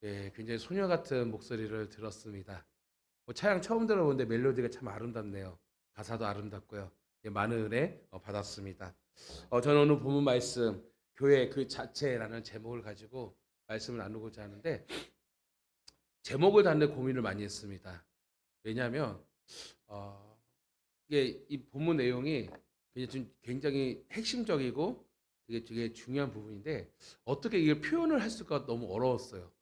예, 굉장히 소녀 같은 목소리를 들었습니다. 차양 처음 들어보는데 멜로디가 참 아름답네요. 가사도 아름답고요. 예, 많은 은혜 받았습니다. 저는 오늘 본문 말씀 교회 그 자체라는 제목을 가지고 말씀을 나누고자 하는데 제목을 갖는 고민을 많이 했습니다. 왜냐하면 어, 이게 이 본문 내용이 좀 굉장히 핵심적이고 되게 중요한 부분인데 어떻게 이걸 표현을 할 수가 너무 어려웠어요.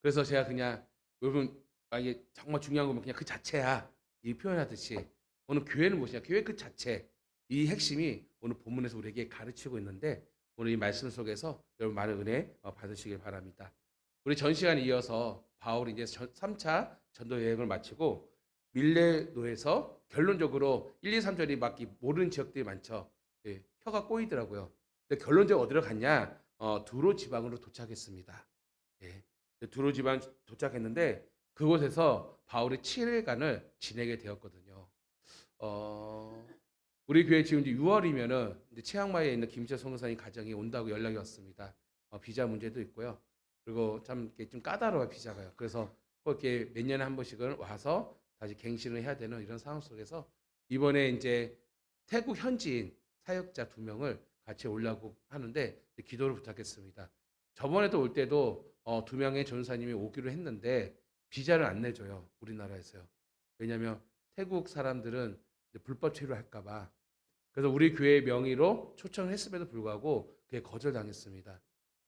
그래서 제가 그냥 여러분 만약에 정말 중요한 거면 그냥 그 자체야 이 표현하듯이 오늘 교회는 무엇이냐 교회 그 자체 이 핵심이 오늘 본문에서 우리에게 가르치고 있는데 오늘 이 말씀 속에서 여러분 많은 은혜 받으시길 바랍니다. 우리 전 시간에 이어서 바울이 이제 3차 전도 여행을 마치고 밀레노에서 결론적으로 1, 2, 3절이 막 모르는 지역들이 많죠. 예, 혀가 꼬이더라고요. 근데 결론적으로 어디로 갔냐? 두로 지방으로 도착했습니다. 예, 두로 지방 도착했는데 그곳에서 바울이 7일간을 지내게 되었거든요. 어, 우리 교회 지금 이제 6월이면은 이제 치앙마이에 있는 김재 선교사님 가정이 온다고 연락이 왔습니다. 비자 문제도 있고요. 그리고 참 이렇게 좀 까다로워 비자가요. 그래서 꼭 이렇게 몇 년에 한 번씩은 와서 다시 갱신을 해야 되는 이런 상황 속에서 이번에 이제 태국 현지인 사역자 2명을 같이 오려고 하는데 기도를 부탁했습니다. 저번에도 올 때도 2명의 전사님이 오기로 했는데 비자를 안 내줘요. 우리나라에서요. 왜냐하면 태국 사람들은 불법 체류할까봐. 그래서 우리 교회 명의로 초청을 했음에도 불구하고 그게 거절당했습니다.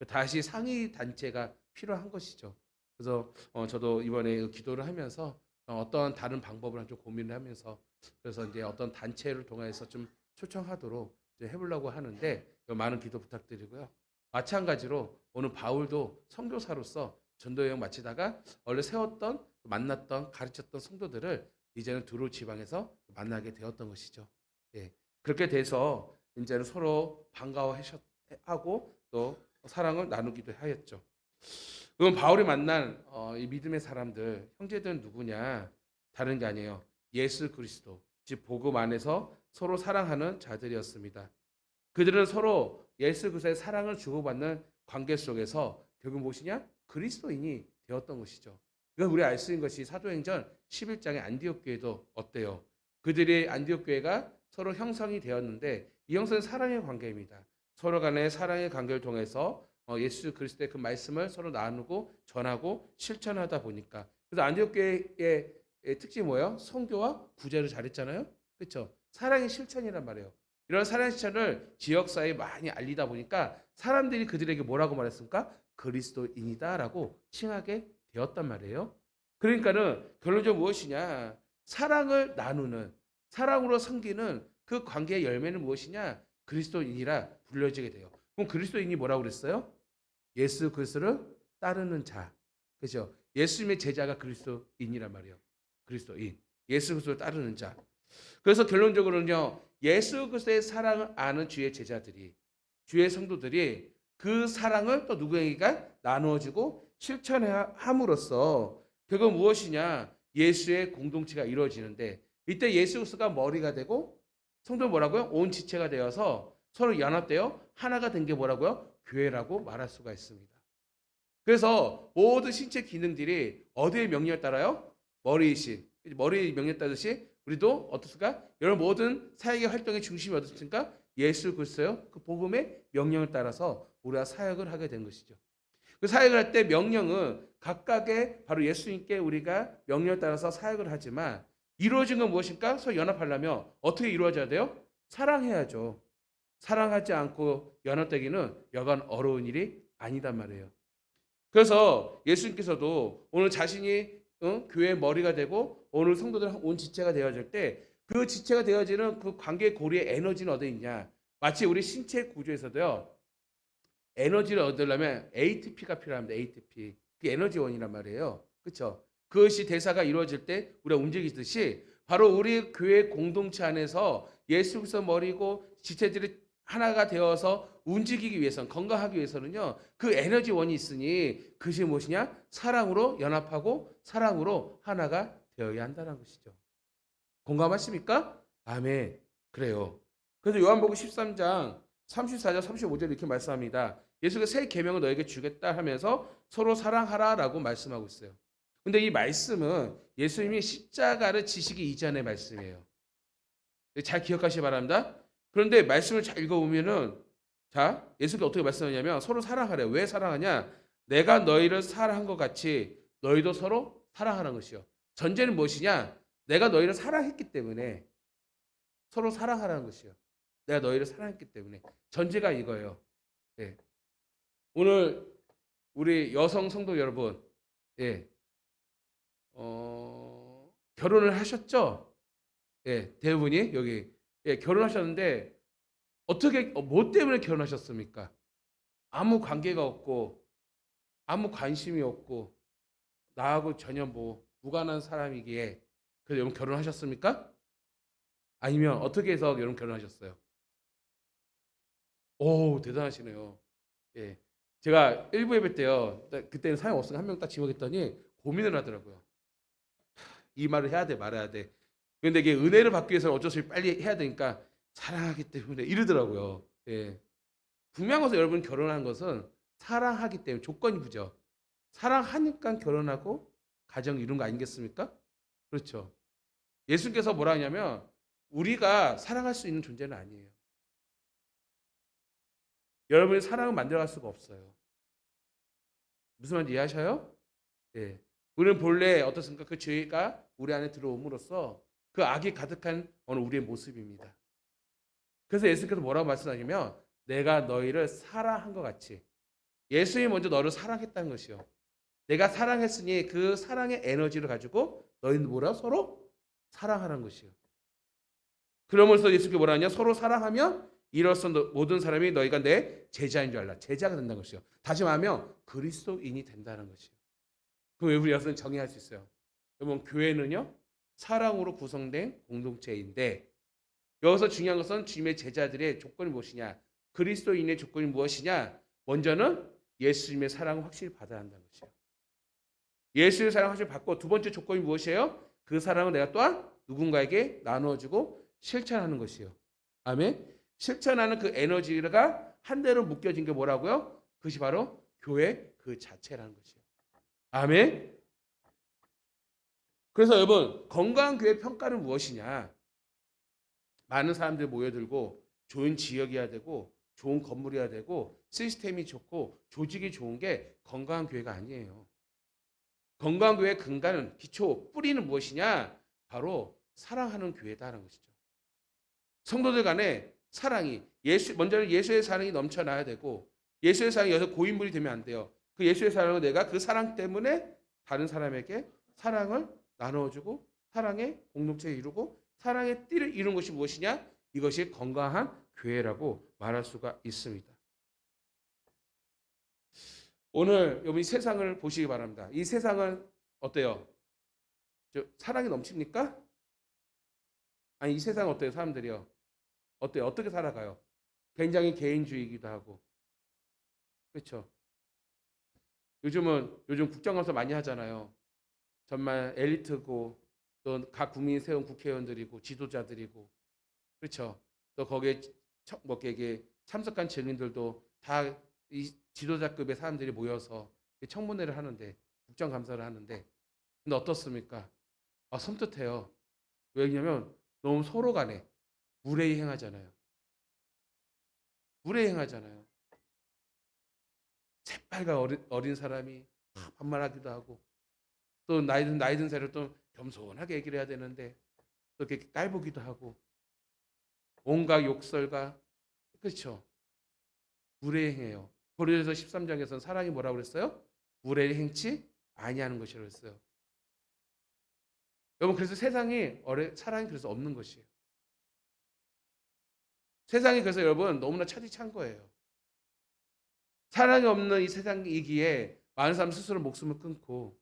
다시 상위 단체가 필요한 것이죠. 그래서 저도 이번에 기도를 하면서 어떤 다른 방법을 좀 고민을 하면서 그래서 이제 어떤 단체를 통해서 좀 초청하도록 이제 해보려고 하는데 많은 기도 부탁드리고요. 마찬가지로 오늘 바울도 선교사로서 전도 여행 마치다가 원래 세웠던 만났던 가르쳤던 성도들을 이제는 두루 지방에서 만나게 되었던 것이죠. 예. 그렇게 돼서 이제는 서로 반가워하고 또 사랑을 나누기도 하였죠. 그럼 바울이 만난 이 믿음의 사람들, 형제들은 누구냐? 다른 게 아니에요. 예수 그리스도, 즉 복음 안에서 서로 사랑하는 자들이었습니다. 그들은 서로 예수 그리스도의 사랑을 주고받는 관계 속에서 결국 무엇이냐? 그리스도인이 되었던 것이죠. 이건 우리 알 수 있는 것이 사도행전 11장의 안디옥 교회도 어때요? 그들의 안디옥 교회가 서로 형성이 되었는데 이 형성은 사랑의 관계입니다. 서로 간의 사랑의 관계를 통해서 예수 그리스도의 그 말씀을 서로 나누고 전하고 실천하다 보니까 그래서 안디옥 교회의 특징이 뭐예요? 성교와 구제를 잘했잖아요. 그렇죠? 사랑의 실천이란 말이에요. 이런 사랑 실천을 지역사회에 많이 알리다 보니까 사람들이 그들에게 뭐라고 말했습니까? 그리스도인이다라고 칭하게 되었단 말이에요. 그러니까는 결론적으로 무엇이냐? 사랑을 나누는 사랑으로 섬기는 그 관계의 열매는 무엇이냐? 그리스도인이라 불려지게 돼요. 그럼 그리스도인이 뭐라고 그랬어요? 예수 그리스도를 따르는 자. 그죠? 예수님의 제자가 그리스도인이란 말이에요. 그리스도인. 예수 그리스도를 따르는 자. 그래서 결론적으로는요. 예수 그리스도의 사랑을 아는 주의 제자들이 주의 성도들이 그 사랑을 또 누구에게가 나누어지고 실천함으로써 그거 무엇이냐? 예수의 공동체가 이루어지는데 이때 예수 그리스도가 머리가 되고 성도 뭐라고요? 온 지체가 되어서 서로 연합되어 하나가 된 게 뭐라고요? 교회라고 말할 수가 있습니다. 그래서 모든 신체 기능들이 어디의 명령에 따라요? 머리이신 머리의 명령에 따르듯이 우리도 어떻습니까? 여러 모든 사역의 활동의 중심이 어떻습니까? 예수 그리스도요. 그 복음의 명령을 따라서 우리가 사역을 하게 된 것이죠. 그 사역을 할 때 명령은 각각의 바로 예수님께 우리가 명령을 따라서 사역을 하지만 이루어진 건 무엇입니까? 서로 연합하려면 어떻게 이루어져야 돼요? 사랑해야죠. 사랑하지 않고 연합되기는 여간 어려운 일이 아니단 말이에요. 그래서 예수님께서도 오늘 자신이 교회의 머리가 되고 오늘 성도들 온 지체가 되어질 때 그 지체가 되어지는 그 관계 고리의 에너지는 어디 있냐? 마치 우리 신체 구조에서도요. 에너지를 얻으려면 ATP가 필요합니다. ATP. 그 에너지원이란 말이에요. 그렇죠? 그것이 대사가 이루어질 때 우리가 움직이듯이 바로 우리 교회 공동체 안에서 예수 그리스도 머리고 지체들이 하나가 되어서 움직이기 위해서는 건강하기 위해서는요. 그 에너지원이 있으니 그것이 무엇이냐? 사랑으로 연합하고 사랑으로 하나가 되어야 한다는 것이죠. 공감하십니까? 아멘. 그래요. 그래서 요한복음 13장 34절 35절 이렇게 말씀합니다. 예수가 새 계명을 너에게 주겠다 하면서 서로 사랑하라라고 말씀하고 있어요. 근데 이 말씀은 예수님이 십자가를 지시기 이전의 말씀이에요. 잘 기억하시기 바랍니다. 그런데 말씀을 잘 읽어보면은 자, 예수님께서 어떻게 말씀하냐면 서로 사랑하래요. 왜 사랑하냐? 내가 너희를 사랑한 것 같이 너희도 서로 사랑하는 것이요. 전제는 무엇이냐? 내가 너희를 사랑했기 때문에 서로 사랑하라는 것이요. 내가 너희를 사랑했기 때문에 전제가 이거예요. 예. 오늘 우리 여성 성도 여러분, 예, 결혼을 하셨죠? 예, 대부분이 여기 예, 결혼하셨는데 어떻게 뭐 때문에 결혼하셨습니까? 아무 관계가 없고 아무 관심이 없고 나하고 전혀 뭐 무관한 사람이기에 그래서 여러분 결혼하셨습니까? 아니면 어떻게 해서 여러분 결혼하셨어요? 오 대단하시네요. 예, 제가 일부 예배 때요. 그때는 사용 없으니까 한 명 딱 지목했더니 고민을 하더라고요. 이 말을 해야 돼 말아야 돼. 그런데 이게 은혜를 받기 위해서는 어쩔 수 없이 빨리 해야 되니까 사랑하기 때문에 이러더라고요. 예. 분명한 것은 여러분 결혼한 것은 사랑하기 때문에 조건이 부죠. 사랑하니까 결혼하고 가정 이룬 거 아니겠습니까? 그렇죠. 예수님께서 뭐라 하냐면 우리가 사랑할 수 있는 존재는 아니에요. 여러분이 사랑을 만들어갈 수가 없어요. 무슨 말인지 이해하셔요? 예. 우리는 본래 어떻습니까? 그 죄가 우리 안에 들어옴으로써 그 악이 가득한 어느 우리의 모습입니다. 그래서 예수님께서 뭐라고 말씀하시냐면 내가 너희를 사랑한 것 같이 예수님이 먼저 너를 사랑했다는 것이요. 내가 사랑했으니 그 사랑의 에너지를 가지고 너희는 뭐라 서로 사랑하는 것이요. 그러면서 예수님께 뭐라 하냐? 서로 사랑하면 이로써 모든 사람이 너희가 내 제자인 줄 알라. 제자가 된다는 것이요. 다시 말하면 그리스도인이 된다는 것이요. 그럼 우리 여러분 정의할 수 있어요. 여러분 교회는요 사랑으로 구성된 공동체인데 여기서 중요한 것은 주님의 제자들의 조건이 무엇이냐? 그리스도인의 조건이 무엇이냐? 먼저는 예수님의 사랑을 확실히 받아야 한다는 것이요. 예수의 사랑을 확실히 받고 두 번째 조건이 무엇이에요? 그 사랑을 내가 또한 누군가에게 나누어주고 실천하는 것이요. 아멘. 실천하는 그 에너지가 한대로 묶여진 게 뭐라고요? 그것이 바로 교회 그 자체라는 것이요. 아멘. 그래서 여러분 건강한 교회 평가는 무엇이냐? 많은 사람들이 모여들고 좋은 지역이어야 되고 좋은 건물이어야 되고 시스템이 좋고 조직이 좋은 게 건강한 교회가 아니에요. 건강한 교회의 근간은 기초 뿌리는 무엇이냐? 바로 사랑하는 교회다라는 것이죠. 성도들 간에 사랑이 먼저는 예수의 사랑이 넘쳐나야 되고 예수의 사랑이 여기서 고인물이 되면 안 돼요. 그 예수의 사랑을 내가 그 사랑 때문에 다른 사람에게 사랑을 나눠주고 사랑의 공동체를 이루고 사랑의 띠를 이룬 것이 무엇이냐? 이것이 건강한 교회라고 말할 수가 있습니다. 오늘 여러분 세상을 보시기 바랍니다. 이 세상은 어때요? 사랑이 넘칩니까? 아니 이 세상 어때요? 사람들이요. 어때요? 어떻게 살아가요? 굉장히 개인주의이기도 하고 그렇죠? 요즘 국정감사 많이 하잖아요. 정말 엘리트고 또 각 국민이 세운 국회의원들이고 지도자들이고 그렇죠. 또 거기에 뭐 이게 참석한 증인들도 다 이 지도자급의 사람들이 모여서 청문회를 하는데 국정감사를 하는데 근데 어떻습니까? 아, 섬뜩해요. 왜냐면 너무 서로 간에 무례히 행하잖아요. 무례히 행하잖아요. 새빨간 어린 사람이 반말하기도 하고 또 나이 든 사람을 또 겸손하게 얘기를 해야 되는데 또 이렇게 깔보기도 하고 온갖 욕설과 그렇죠. 무례행해요. 고린도서 13장에서는 사랑이 뭐라고 그랬어요? 무례를 행치 아니하는 것이라고 했어요. 여러분 그래서 사랑이 그래서 없는 것이에요. 세상이 그래서 여러분 너무나 차디찬 거예요. 사랑이 없는 이 세상이기에 많은 사람 스스로 목숨을 끊고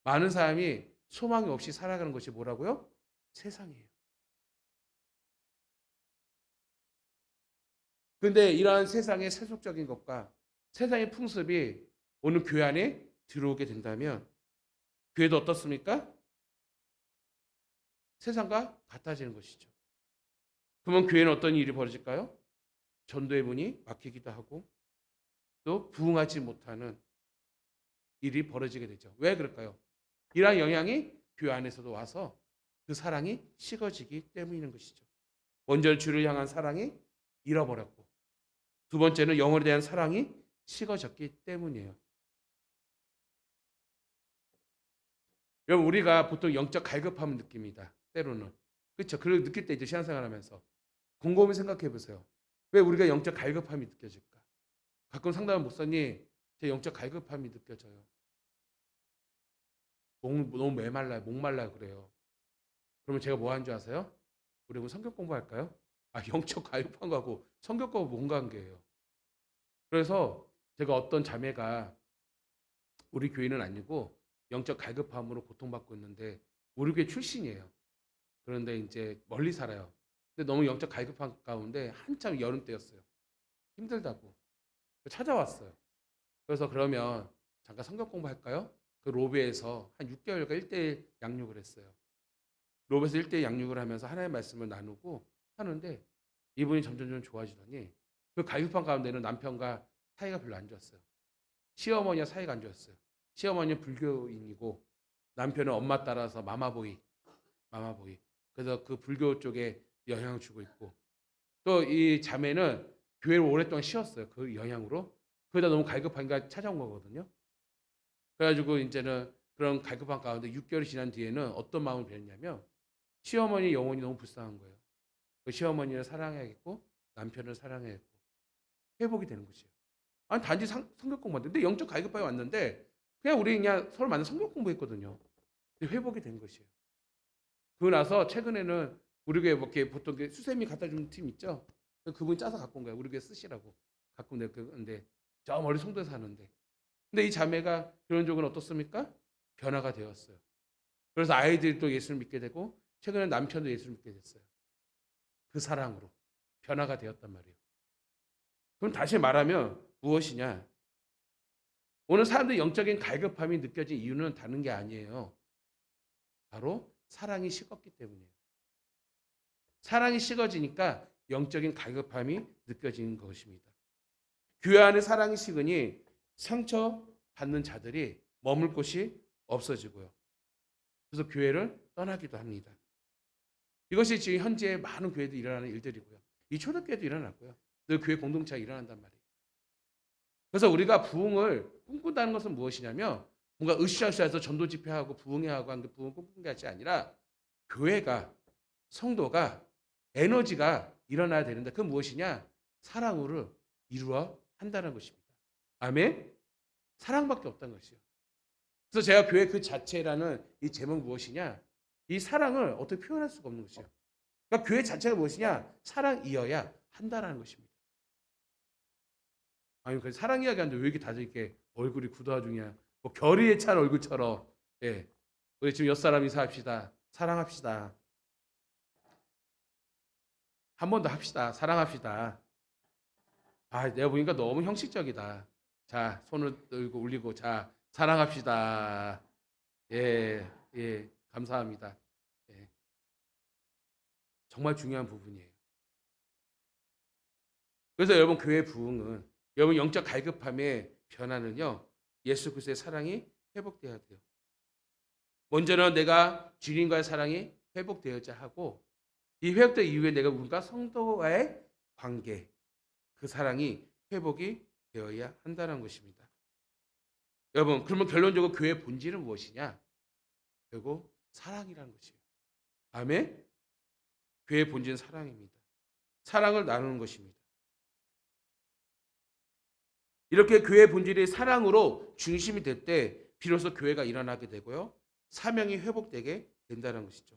많은 사람이 소망이 없이 살아가는 것이 뭐라고요? 세상이에요. 그런데 이러한 세상의 세속적인 것과 세상의 풍습이 오늘 교회 안에 들어오게 된다면 교회도 어떻습니까? 세상과 같아지는 것이죠. 그러면 교회는 어떤 일이 벌어질까요? 전도의 문이 막히기도 하고 또 부응하지 못하는 일이 벌어지게 되죠. 왜 그럴까요? 이러한 영향이 교회 안에서도 와서 그 사랑이 식어지기 때문인 것이죠. 먼저 주를 향한 사랑이 잃어버렸고, 두 번째는 영혼에 대한 사랑이 식어졌기 때문이에요. 여러분, 우리가 보통 영적 갈급함을 느낍니다. 때로는. 그렇죠. 그걸 느낄 때 이제 신앙생활하면서 곰곰이 생각해 보세요. 왜 우리가 영적 갈급함이 느껴질까? 가끔 상담한 목사님, 제 영적 갈급함이 느껴져요. 너무 메말라요. 목말라요. 그래요. 그러면 제가 뭐 하는 줄 아세요? 우리 그럼 성경 공부할까요? 영적 갈급한 거하고 성경 공부 뭔 관계예요? 그래서 제가 어떤 자매가 우리 교회는 아니고 영적 갈급함으로 고통받고 있는데 우리 교회 출신이에요. 그런데 이제 멀리 살아요. 근데 너무 영적 갈급한 가운데 한참 여름 때였어요. 힘들다고 찾아왔어요. 그래서 그러면 잠깐 성경 공부할까요? 그 로베에서 한 6개월간 1대1 양육을 했어요. 로베에서 1대1 양육을 하면서 하나님의 말씀을 나누고 하는데 이분이 점점 좋아지더니 그 갈급한 가운데는 남편과 사이가 별로 안 좋았어요. 시어머니와 사이가 안 좋았어요. 시어머니는 불교인이고 남편은 엄마 따라서 마마보이. 그래서 그 불교 쪽에 영향을 주고 있고 또 이 자매는 교회를 오랫동안 쉬었어요. 그 영향으로. 그러다 너무 갈급하니까 찾아온 거거든요. 그래가지고 이제는 그런 갈급한 가운데 6개월이 지난 뒤에는 어떤 마음을 배웠냐면 시어머니 영혼이 너무 불쌍한 거예요. 그 시어머니를 사랑해야겠고 남편을 사랑해야겠고 회복이 되는 거죠. 아니 단지 성경 공부하는데 영적 갈급함이 왔는데 그냥 우리 그냥 서로 만나 성경 공부했거든요. 근데 회복이 된 것이에요. 그러고 나서 최근에는 우리 교회 뭐 이렇게 보통 수세미 갖다 주는 팀 있죠. 그분이 짜서 갖고 온 거예요. 우리 교회 쓰시라고 갖고 내는데 저 멀리 송도에 사는데 근데 이 자매가 결론적으로 어떻습니까? 변화가 되었어요. 그래서 아이들이 또 예수를 믿게 되고 최근에 남편도 예수를 믿게 됐어요. 그 사랑으로 변화가 되었단 말이에요. 그럼 다시 말하면 무엇이냐? 오늘 사람들이 영적인 갈급함이 느껴진 이유는 다른 게 아니에요. 바로 사랑이 식었기 때문이에요. 사랑이 식어지니까 영적인 갈급함이 느껴지는 것입니다. 교회 안에 사랑이 식으니 상처받는 자들이 머물 곳이 없어지고요. 그래서 교회를 떠나기도 합니다. 이것이 지금 현재 많은 교회도 일어나는 일들이고요. 이 초대교회도 일어났고요. 늘 교회 공동체가 일어난단 말이에요. 그래서 우리가 부흥을 꿈꾼다는 것은 무엇이냐면 뭔가 으쌰으쌰해서 전도 집회하고 부흥해야 하고 하는 부흥을 꿈꾸는 것이 아니라 교회가 성도가 에너지가 일어나야 되는데 그건 무엇이냐? 사랑으로 이루어 한다는 것입니다. 아멘? 사랑밖에 없다는 것이요. 그래서 제가 교회 그 자체라는 이 제목 무엇이냐? 이 사랑을 어떻게 표현할 수가 없는 것이요. 그러니까 교회 자체가 무엇이냐? 사랑이어야 한다라는 것입니다. 아니 그 사랑 이야기하는데 왜 이렇게 다들 이렇게 얼굴이 굳어중이야? 뭐 결의에 찬 얼굴처럼. 예. 우리 지금 옆사람 인사합시다. 사랑합시다. 한 번 더 합시다. 사랑합시다. 내가 보니까 너무 형식적이다. 자, 손을 들고 올리고 자, 사랑합시다. 예, 예, 감사합니다. 예, 정말 중요한 부분이에요. 그래서 여러분 교회 부흥은 여러분 영적 갈급함의 변화는요. 예수 그리스도의 사랑이 회복되어야 돼요. 먼저는 내가 주님과의 사랑이 회복되어야 하고 이 회복된 이후에 내가 우리가 성도와의 관계 그 사랑이 회복이 되어야 한다는 것입니다. 여러분 그러면 결론적으로 교회의 본질은 무엇이냐? 결국 사랑이라는 것이에요. 아멘? 교회의 본질은 사랑입니다. 사랑을 나누는 것입니다. 이렇게 교회의 본질이 사랑으로 중심이 될 때 비로소 교회가 일어나게 되고요. 사명이 회복되게 된다는 것이죠.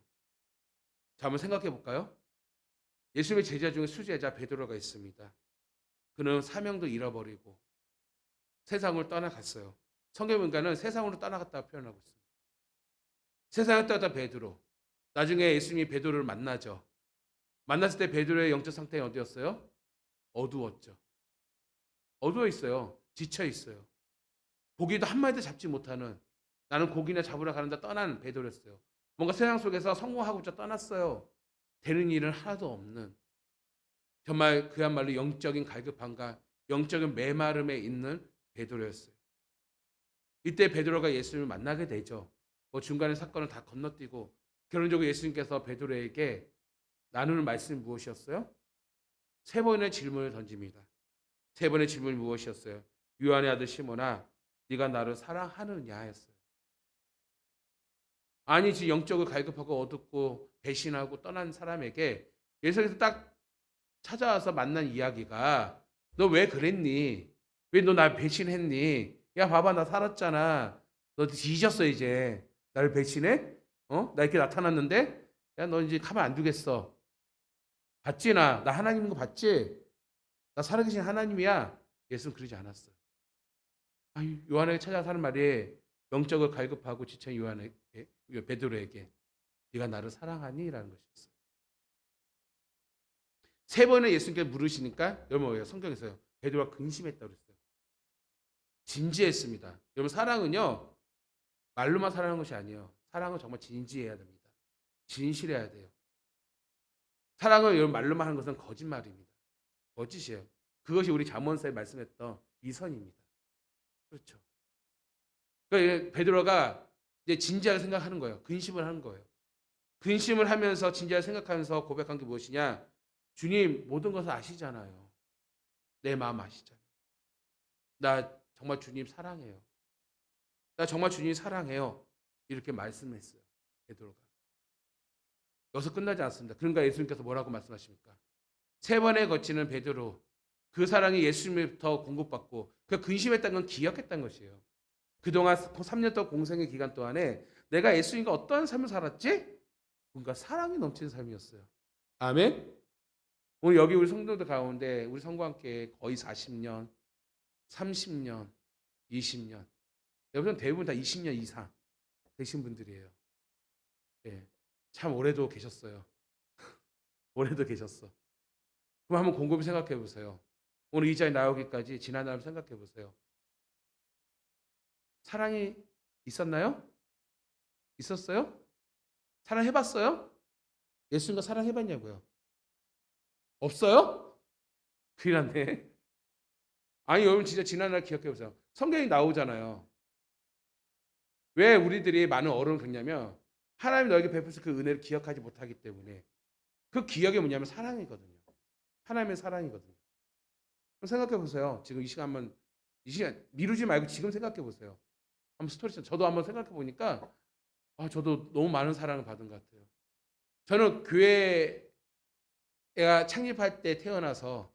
자, 한번 생각해 볼까요? 예수님의 제자 중에 수제자 베드로가 있습니다. 그는 사명도 잃어버리고 세상을 떠나갔어요. 성경문가는 세상으로 떠나갔다고 표현하고 있습니다. 세상을 떠나갔다 베드로. 나중에 예수님이 베드로를 만나죠. 만났을 때 베드로의 영적 상태가 어디였어요? 어두웠죠. 어두워 있어요. 지쳐 있어요. 고기도 한 마리도 잡지 못하는 나는 고기나 잡으러 가는데 떠난 베드로였어요. 뭔가 세상 속에서 성공하고자 떠났어요. 되는 일은 하나도 없는 정말 그야말로 영적인 갈급함과 영적인 메마름에 있는 베드로였어요. 이때 베드로가 예수님을 만나게 되죠. 뭐 중간에 사건을 다 건너뛰고 결론적으로 예수님께서 베드로에게 나누는 말씀이 무엇이었어요? 세 번의 질문을 던집니다. 세 번의 질문이 무엇이었어요? 요한의 아들 시몬아, 네가 나를 사랑하느냐 했어요. 아니 지금 영적을 갈급하고 어둡고 배신하고 떠난 사람에게 예수님께서 딱 찾아와서 만난 이야기가 너 왜 그랬니? 왜 너 날 배신했니? 야 봐봐 나 살았잖아. 너 뒤졌어 이제. 나를 배신해? 나 이렇게 나타났는데 야 너 이제 가만 안 두겠어. 봤지 나 하나님인 거 봤지? 나 살아계신 하나님이야. 예수는 그러지 않았어요. 아니, 요한에게 찾아서 하는 말이 영적을 갈급하고 지친 요한에게 베드로에게 네가 나를 사랑하니? 라는 것이었어요. 세 번에 예수님께 물으시니까 여러분 뭐예요? 성경에서요. 베드로가 근심했다고 그랬어요. 진지했습니다. 여러분 사랑은요. 말로만 사랑하는 것이 아니에요. 사랑은 정말 진지해야 됩니다. 진실해야 돼요. 사랑은 여러분 말로만 하는 것은 거짓말입니다. 거짓이에요. 그것이 우리 잠언서에 말씀했던 위선입니다. 그렇죠. 그러니까 베드로가 이제 진지하게 생각하는 거예요. 근심을 하는 거예요. 근심을 하면서 진지하게 생각하면서 고백한 게 무엇이냐? 주님 모든 것을 아시잖아요. 내 마음 아시잖아요. 나 정말 주님 사랑해요. 나 정말 주님 사랑해요. 이렇게 말씀했어요. 베드로가. 여기서 끝나지 않습니다. 그러니까 예수님께서 뭐라고 말씀하십니까? 세 번에 거치는 베드로. 그 사랑이 예수님부터 공급받고 그 근심했다는 건 기억했다는 것이에요. 그동안 3년 동안 공생의 기간 동안에 내가 예수님과 어떠한 삶을 살았지? 뭔가 사랑이 넘치는 삶이었어요. 아멘? 오늘 여기 우리 성도들 가운데 우리 성과 함께 거의 40년, 30년, 20년. 여러분 대부분 다 20년 이상 되신 분들이에요. 예. 참 오래도 계셨어요. 오래도 계셨어. 그럼 한번 곰곰이 생각해 보세요. 오늘 이 자리에 나오기까지 지난 날 생각해 보세요. 사랑이 있었나요? 있었어요? 사랑해봤어요? 예수님과 사랑해봤냐고요? 없어요? 큰일 났네. 아니 여러분 진짜 지난 날 기억해 보세요. 성경이 나오잖아요. 왜 우리들이 많은 어려움을 겪냐면 하나님이 너에게 베푸신 그 은혜를 기억하지 못하기 때문에 그 기억이 뭐냐면 사랑이거든요. 하나님의 사랑이거든요. 그럼 생각해 보세요. 지금 이 시간 미루지 말고 지금 생각해 보세요. 한번 스토리처럼 저도 한번 생각해 보니까 저도 너무 많은 사랑을 받은 것 같아요. 저는 교회가 창립할 때 태어나서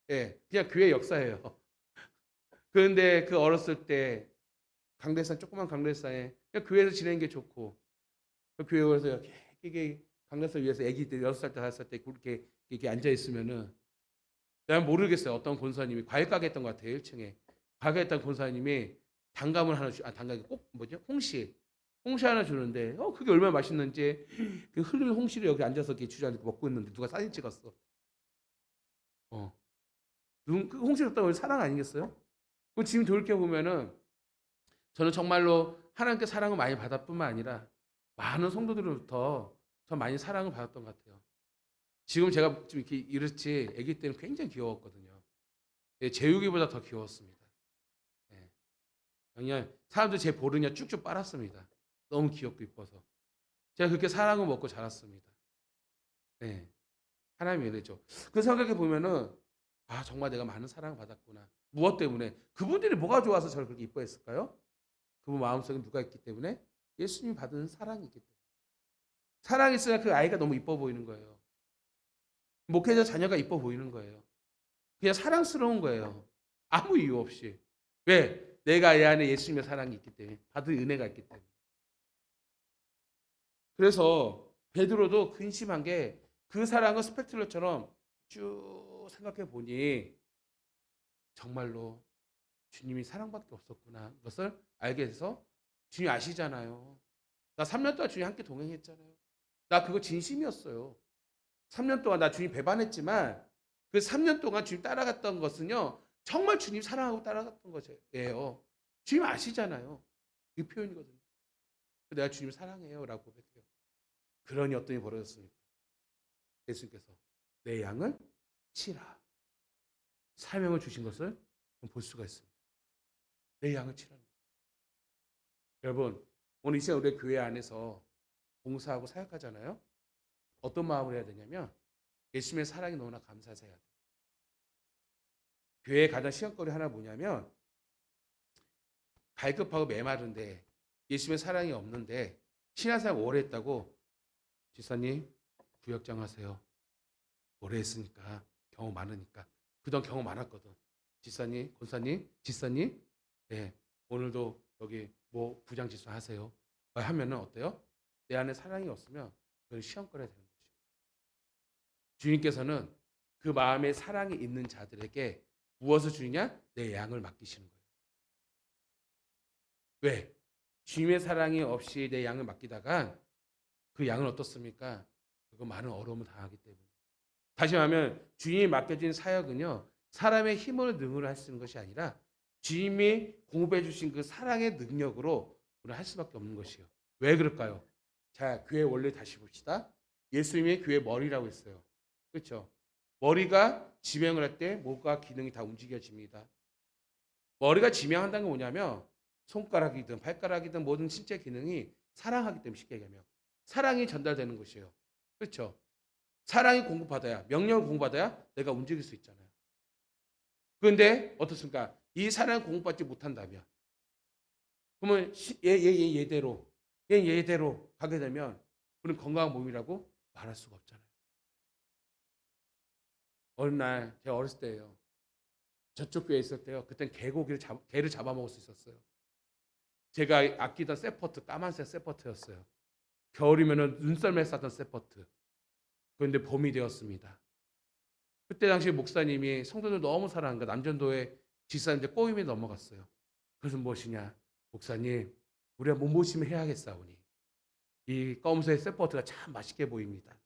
그냥 교회 역사예요. 그런데 그 어렸을 때 강대산 조그만 강대산에 그냥 교회에서 지내는 게 좋고 그 교회에서 이렇게 강대산 위에서 아기 때 6살 때 5살 때 그렇게 이렇게 앉아 있으면은 내가 모르겠어요. 어떤 권사님이 과일 가게 했던 것 같아요. 1층에 과일 했던 권사님이 단감을 하나 단감이 꼭 뭐죠? 홍시 하나 주는데 그게 얼마나 맛있는지 그 흐르는 홍시를 여기 앉아서 이렇게 주저앉고 먹고 있는데 누가 사진 찍었어. 어. 그 홍시 줬다고 사랑 아니겠어요? 그 지금 돌이켜 보면은 저는 정말로 하나님께 사랑을 많이 받을 뿐만 아니라 많은 성도들로부터 저 많이 사랑을 받았던 것 같아요. 지금 제가 좀 이렇게 이렇지 아기 때는 굉장히 귀여웠거든요. 재우기보다 더 귀여웠습니다. 예. 그냥 사람들 제 보르냐 쭉쭉 빨았습니다. 너무 귀엽고 이뻐서. 제가 그렇게 사랑을 먹고 자랐습니다. 네. 하나님의 은혜죠. 그 생각해 보면은 정말 내가 많은 사랑을 받았구나. 무엇 때문에? 그분들이 뭐가 좋아서 저를 그렇게 이뻐했을까요? 그분 마음속에 누가 있기 때문에? 예수님이 받은 사랑이 있기 때문에. 사랑이 있으면 그 아이가 너무 이뻐 보이는 거예요. 목회자 자녀가 이뻐 보이는 거예요. 그냥 사랑스러운 거예요. 아무 이유 없이. 왜? 내가 이 안에 예수님의 사랑이 있기 때문에. 받은 은혜가 있기 때문에. 그래서 베드로도 근심한 게 그 사랑은 스펙트럼처럼 쭉 생각해 보니 정말로 주님이 사랑밖에 없었구나. 그것을 알게 돼서 주님 아시잖아요. 나 3년 동안 주님 함께 동행했잖아요. 나 그거 진심이었어요. 3년 동안 나 주님 배반했지만 그 3년 동안 주님 따라갔던 것은요. 정말 주님 사랑하고 따라갔던 것이에요. 주님 아시잖아요. 이 표현이거든요. 내가 주님 사랑해요 라고 고백해요. 그러니 어떤 일이 벌어졌습니까? 예수님께서 내 양을 치라. 사명을 주신 것을 볼 수가 있습니다. 내 양을 치라는 거예요. 여러분, 오늘 이 시간 우리 교회 안에서 봉사하고 사역하잖아요. 어떤 마음을 해야 되냐면 예수님의 사랑이 너무나 감사해서 해야 돼요. 교회에 가장 시간거리 하나 뭐냐면 발급하고 메마른데 예수님의 사랑이 없는데 신앙생활 오래 했다고 지사님 구역장 하세요. 오래 했으니까 경험 많으니까 그동안 경험 많았거든. 지사님, 권사님, 지사님, 네, 오늘도 여기 뭐 부장지수 하세요. 하면은 어때요? 내 안에 사랑이 없으면 그건 시험거리가 되는 거죠. 주님께서는 그 마음에 사랑이 있는 자들에게 무엇을 주느냐? 내 양을 맡기시는 거예요. 왜? 주님의 사랑이 없이 내 양을 맡기다가 그 양은 어떻습니까? 그거 많은 어려움을 당하기 때문에. 다시 말하면 주님이 맡겨진 사역은요. 사람의 힘으로 능을 할 수 있는 것이 아니라 주님이 공급해 주신 그 사랑의 능력으로 우리는 할 수밖에 없는 것이에요. 왜 그럴까요? 자, 교회 원래 다시 봅시다. 예수님이 교회 머리라고 했어요. 그렇죠? 머리가 지명을 할 때 몸과 기능이 다 움직여집니다. 머리가 지명한다는 게 뭐냐면 손가락이든 발가락이든 모든 신체 기능이 사랑하기 때문에 쉽게 얘기하면 사랑이 전달되는 것이에요. 그렇죠? 사랑이 공급받아야 명령을 공급받아야 내가 움직일 수 있잖아요. 그런데 어떻습니까? 이 사랑을 공급받지 못한다면 그러면 얘대로 얘대로 가게 되면 우리는 건강한 몸이라고 말할 수가 없잖아요. 어느 날 제가 어렸을 때예요. 저쪽 교회에 있을 때요. 그땐 개를 잡아먹을 수 있었어요. 제가 아끼던 세퍼트, 까만색 세퍼트였어요. 겨울이면은 눈썰매 싸던 세퍼트. 그런데 봄이 되었습니다. 그때 당시 목사님이 성도들 너무 사랑한 거 남전도에 지사님들 꼬임이 넘어갔어요. 그래서 무엇이냐? 목사님, 우리가 몸보심을 해야겠사오니 이 검은색 세퍼트가 참 맛있게 보입니다.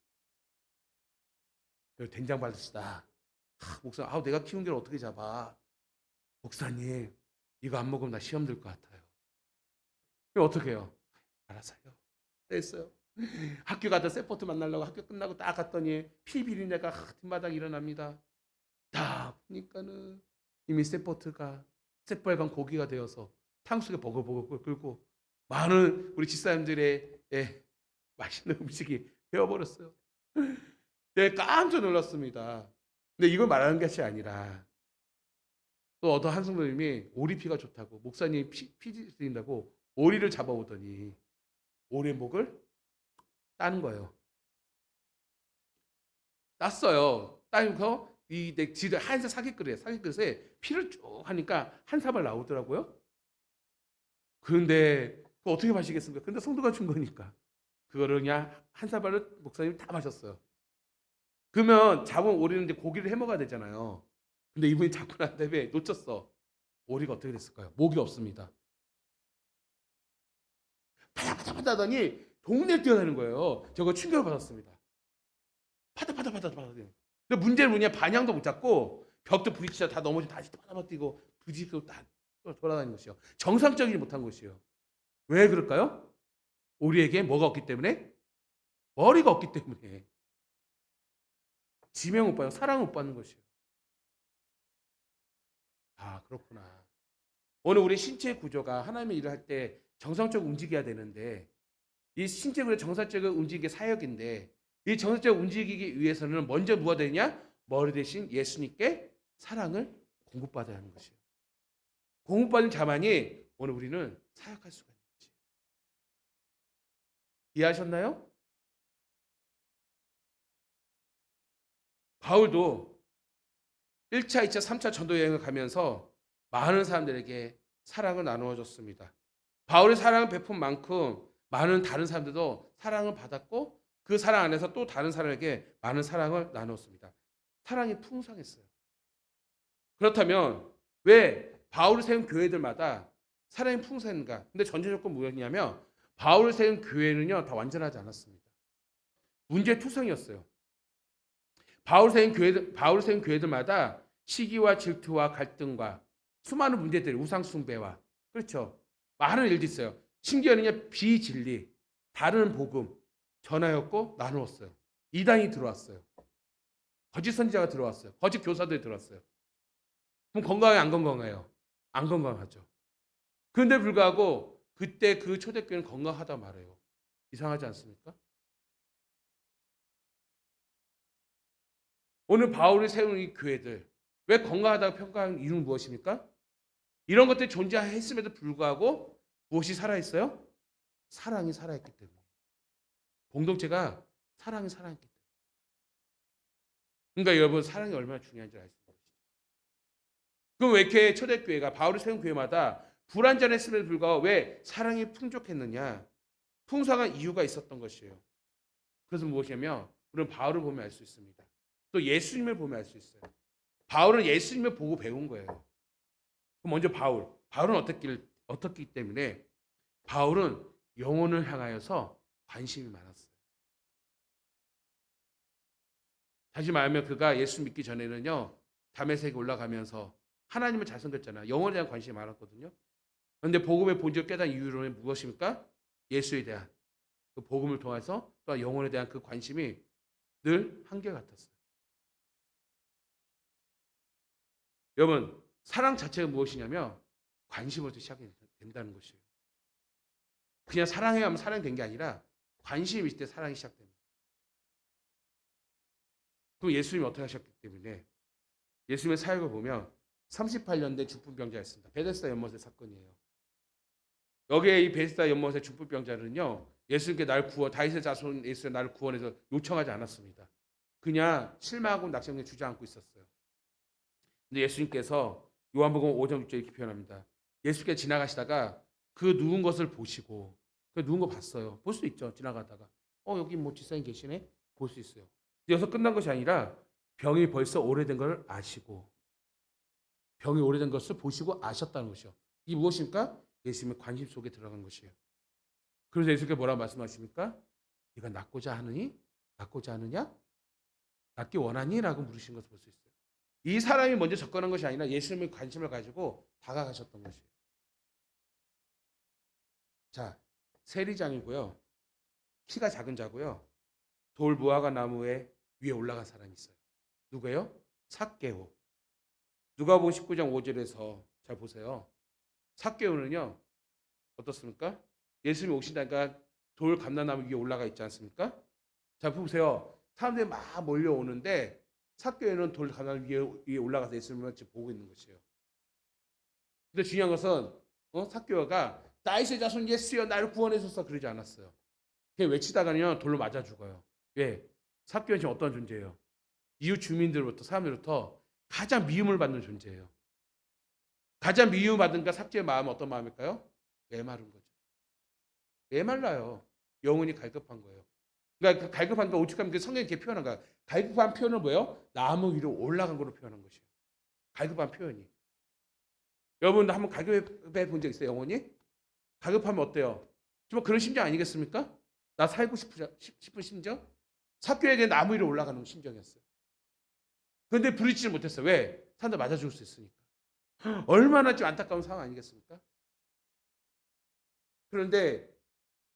된장 받으시다. 목사, 내가 키운 개를 어떻게 잡아? 목사님, 이거 안 먹으면 나 시험 들 것 같아요. 그럼 어떻게 해요? 알아서요. 됐어요. 학교 가다 세포트 만나려고 학교 끝나고 딱 갔더니 피 비린내가 뒷마당 일어납니다. 다 보니까는 이미 세포트가 새빨간 고기가 되어서 탕수육에 버글버글 끓고 많은 우리 집사님들의 맛있는 음식이 되어버렸어요. 네, 깜짝 놀랐습니다. 근데 이걸 말하는 것이 아니라 또 어떤 한 성도님이 오리피가 좋다고 목사님이 피 드린다고 오리를 잡아오더니 오리의 목을 따는 거예요. 땄어요. 따면서 내 지도 한색 사기그릇에 피를 쭉 하니까 한 사발 나오더라고요. 그런데 그거 어떻게 마시겠습니까? 근데 성도가 준 거니까 그거를 그냥 한 사발을 목사님이 다 마셨어요. 그러면 잡은 오리는 이제 고기를 해 먹어야 되잖아요. 근데 이분이 잡고 난 다음에 놓쳤어. 오리가 어떻게 됐을까요? 목이 없습니다. 파닥파닥 하더니 동네를 뛰어다니는 거예요. 저거 충격을 받았습니다. 파닥파닥. 근데 문제는 뭐냐? 반향도 못 잡고 벽도 부딪히다 다 넘어지고 다시 파닥파닥 뛰고 부딪히고 다 돌아다니는 것이요. 정상적이지 못한 것이요. 왜 그럴까요? 우리에게 뭐가 없기 때문에? 머리가 없기 때문에. 지명 못 받고 사랑을 못 받는 것이요. 아, 그렇구나. 오늘 우리 신체 구조가 하나님의 일을 할 때 정상적으로 움직여야 되는데 이 신체 구조 정상적으로 움직이는 게 사역인데 이 정상적으로 움직이기 위해서는 먼저 뭐가 되냐? 머리 대신 예수님께 사랑을 공급받아야 하는 것이에요. 공급받은 자만이 오늘 우리는 사역할 수가 있는 거지. 이해하셨나요? 바울도 1차, 2차, 3차 전도 여행을 가면서 많은 사람들에게 사랑을 나누어 줬습니다. 바울의 사랑을 베푼 만큼 많은 다른 사람들도 사랑을 받았고 그 사랑 안에서 또 다른 사람에게 많은 사랑을 나누었습니다. 사랑이 풍성했어요. 그렇다면 왜 바울을 세운 교회들마다 사랑이 풍성했는가? 근데 전제 조건 뭐였냐면 바울을 세운 교회는요 다 완전하지 않았습니다. 문제투성이었어요. 바울을 세운 교회들마다 시기와 질투와 갈등과 수많은 문제들, 우상 숭배와 그렇죠. 많은 일들이 있어요. 심지어는 비진리, 다른 복음 전하였고 나누었어요. 이단이 들어왔어요. 거짓 선지자가 들어왔어요. 거짓 교사들이 들어왔어요. 그럼 건강해 안 건강해요? 안 건강하죠. 그런데 불구하고 그때 그 초대교회는 건강하다 말해요. 이상하지 않습니까? 오늘 바울이 세운 이 교회들 왜 건강하다고 평가하는 이유는 무엇입니까? 이런 것들이 존재했음에도 불구하고 무엇이 살아있어요? 사랑이 살아있기 때문에. 공동체가 사랑이 살아있기 때문에. 그러니까 여러분 사랑이 얼마나 중요한지 알 수 있는 것이죠. 그럼 왜 이렇게 초대교회가 바울이 세운 교회마다 불완전했음에도 불구하고 왜 사랑이 풍족했느냐? 풍성한 이유가 있었던 것이에요. 그래서 무엇이냐면 우리는 바울을 보면 알 수 있습니다. 또 예수님을 보면 알 수 있어요. 바울은 예수님을 보고 배운 거예요. 그럼 먼저 바울은 어떻기 때문에 바울은 영혼을 향하여서 관심이 많았어요. 다시 말하면 그가 예수 믿기 전에는요. 다메섹에 올라가면서 하나님을 잘 섬겼잖아요. 영혼에 대한 관심이 많았거든요. 그런데 복음의 본질을 깨달은 이유는 무엇입니까? 예수에 대한 그 복음을 통해서 또 영혼에 대한 그 관심이 늘 한결같았어요. 여러분 사랑 자체가 무엇이냐면 관심으로부터 시작이 된다는 것이에요. 그냥 사랑해야 하면 사랑이 된 게 아니라 관심이 있을 때 사랑이 시작됩니다. 그럼 예수님이 어떻게 하셨기 때문에 예수님의 사역을 보면 38년대 중풍병자였습니다. 베데스다 연못의 사건이에요. 여기에 이 베데스다 연못의 중풍병자는요. 예수님께 다윗의 자손 예수의 나를 구원해서 요청하지 않았습니다. 그냥 실망하고 낙심에 주저앉고 있었어요. 근데 예수님께서 요한복음 5장 6절 이렇게 표현합니다. 예수께 지나가시다가 그 누운 것을 보시고 그 누운 거 봤어요. 볼 수 있죠. 지나가다가 여기 뭐 집사님 계시네 볼 수 있어요. 여기서 끝난 것이 아니라 병이 벌써 오래된 걸 아시고 병이 오래된 것을 보시고 아셨다는 것이요. 이게 무엇입니까? 예수님의 관심 속에 들어간 것이에요. 그래서 예수님께 뭐라고 말씀하십니까? 네가 낫고자 하느니? 낫고자 하느냐? 낫기 원하니? 라고 물으신 것을 볼 수 있어요. 이 사람이 먼저 접근한 것이 아니라 예수님의 관심을 가지고 다가가셨던 것이에요. 자, 세리장이고요. 키가 작은 자고요. 돌 무화과 나무에 위에 올라간 사람이 있어요. 누구예요? 삭개오. 누가복음 19장 5절에서 잘 보세요. 삭개오는요. 어떻습니까? 예수님이 오신다니까 돌 감람나무 위에 올라가 있지 않습니까? 자, 보세요. 사람들이 막 몰려오는데 삭개오는 돌 감람나무 위에 올라가서 예수님을 보고 있는 것이에요. 근데 중요한 것은 삭개오가 다윗의 자손 예수여 나를 구원해소서 그러지 않았어요. 그냥 외치다가는 돌로 맞아 죽어요. 왜? 삭개오는 지금 어떤 존재예요? 이웃 주민들로부터 사람들로부터 가장 미움을 받는 존재예요. 가장 미움받으니까 삭개의 마음은 어떤 마음일까요? 메마른 거죠. 메말라요. 영혼이 갈급한 거예요. 그러니까 그 갈급한 거 오죽하면 그 성경이 이렇게 표현한 거야. 갈급한 표현은 뭐예요? 나무 위로 올라간 거로 표현한 것이에요. 갈급한 표현이. 여러분 한번 갈급해 본 적 있어요? 영혼이? 갈급하면 어때요? 정말 그런 심정 아니겠습니까? 나 살고 싶은 심정? 삭개에게 나무 위로 올라가는 심정이었어요. 그런데 부딪히지 못했어요. 왜? 사람들 맞아 죽을 수 있으니까. 얼마나 좀 안타까운 상황 아니겠습니까? 그런데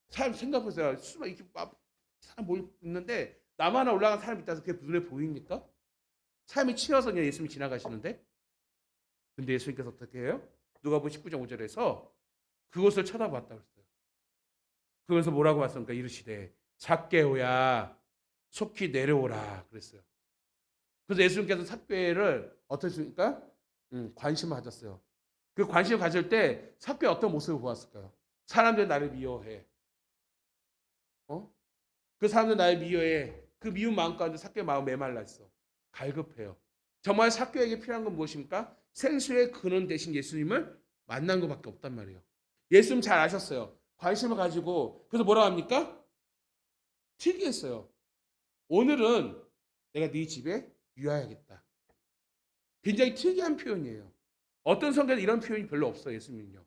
사람 생각해보세요. 수만 이렇게 막 사람 모여 있는데 나만 하나 올라간 사람이 있다서 그게 눈에 보입니까? 삶이 치여서 그냥 예수님이 지나가시는데 근데 예수님께서 어떻게 해요? 누가복음 19장 5절에서 그것을 쳐다봤다고 했어요. 그러면서 뭐라고 말씀합니까? 이르시되 삭개오야 속히 내려오라 그랬어요. 그래서 예수님께서 삭개를 어떻게 했습니까? 관심을 가졌어요. 그 관심을 가질 때 삭개가 어떤 모습을 보았을까요? 사람들이 나를 미워해. 그 사람들 나를 미워해. 그 미운 마음 가운데 삭개의 마음 메말라 있어. 갈급해요. 정말 삭개에게 필요한 건 무엇입니까? 생수의 근원 대신 예수님을 만난 것밖에 없단 말이에요. 예수님 잘 아셨어요. 관심을 가지고 그래서 뭐라고 합니까? 특이했어요. 오늘은 내가 네 집에 유하야겠다. 굉장히 특이한 표현이에요. 어떤 성경에 이런 표현이 별로 없어요. 예수님은요.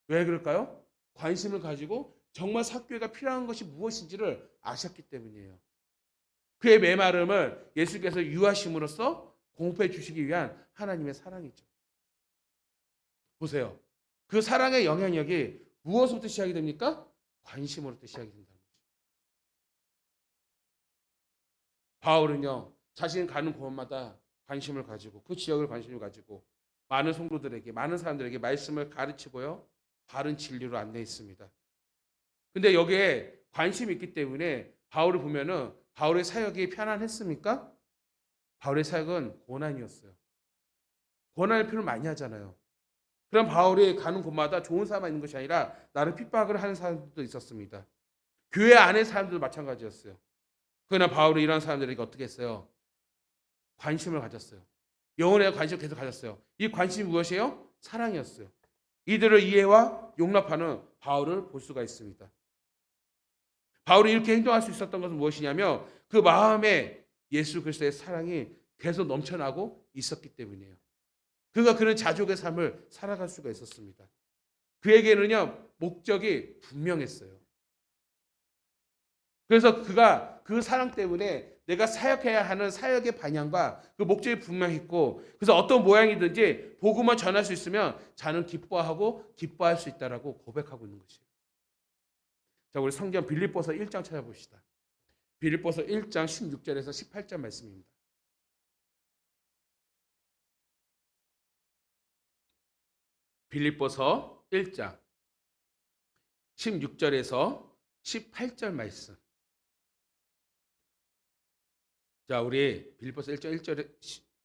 왜 그럴까요? 관심을 가지고 정말 삭개가 필요한 것이 무엇인지를 아셨기 때문이에요. 그의 메마름을 예수께서 유하심으로써 공급해 주시기 위한 하나님의 사랑이죠. 보세요. 그 사랑의 영향력이 무엇부터 시작이 됩니까? 관심으로부터 시작이 된다는 거죠. 바울은요. 자신이 가는 곳마다 관심을 가지고 그 지역을 관심을 가지고 많은 성도들에게 많은 사람들에게 말씀을 가르치고요. 바른 진리로 안내했습니다. 근데 여기에 관심이 있기 때문에 바울을 보면은 바울의 사역이 편안했습니까? 바울의 사역은 고난이었어요. 고난의 표현을 많이 하잖아요. 그럼 바울이 가는 곳마다 좋은 사람만 있는 것이 아니라 나를 핍박을 하는 사람들도 있었습니다. 교회 안의 사람들도 마찬가지였어요. 그러나 바울이 이런 사람들에게 어떻게 했어요? 관심을 가졌어요. 영혼에 관심을 계속 가졌어요. 이 관심이 무엇이에요? 사랑이었어요. 이들을 이해와 용납하는 바울을 볼 수가 있습니다. 바울이 이렇게 행동할 수 있었던 것은 무엇이냐면 그 마음에 예수 그리스도의 사랑이 계속 넘쳐나고 있었기 때문이에요. 그가 그런 자족의 삶을 살아갈 수가 있었습니다. 그에게는요 목적이 분명했어요. 그래서 그가 그 사랑 때문에 내가 사역해야 하는 사역의 방향과 그 목적이 분명했고 그래서 어떤 모양이든지 복음을 전할 수 있으면 자는 기뻐하고 기뻐할 수 있다라고 고백하고 있는 것이에요. 자, 우리 성경 빌립보서 1장 찾아봅시다. 빌립보서 1장 16절에서 18절 말씀입니다. 빌립보서 1장 16절에서 18절 말씀. 자, 우리 빌립보서 1장 1절에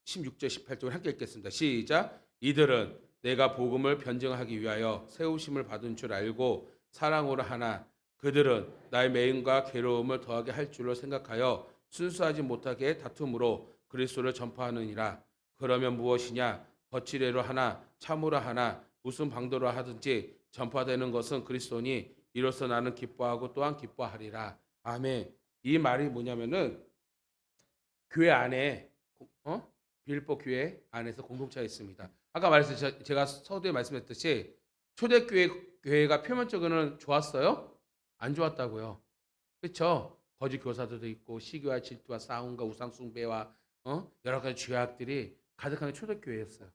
16절 18절 함께 읽겠습니다. 시작. 이들은 내가 복음을 변증하기 위하여 세우심을 받은 줄 알고 사랑으로 하나 그들은 나의 매임과 괴로움을 더하게 할 줄로 생각하여 순수하지 못하게 다툼으로 그리스도를 전파하느니라. 그러면 무엇이냐? 거칠애로 하나 참으로 하나 무슨 방도로 하든지 전파되는 것은 그리스도니 이로써 나는 기뻐하고 또한 기뻐하리라. 아멘. 이 말이 뭐냐면은 교회 안에 빌립보 교회 안에서 공동체가 있습니다. 아까 말했듯이 제가 서두에 말씀했듯이 초대교회가 표면적으로는 좋았어요? 안 좋았다고요. 그렇죠? 거짓 교사들도 있고 시기와 질투와 싸움과 우상 숭배와 여러 가지 죄악들이 가득한 초대교회였어요.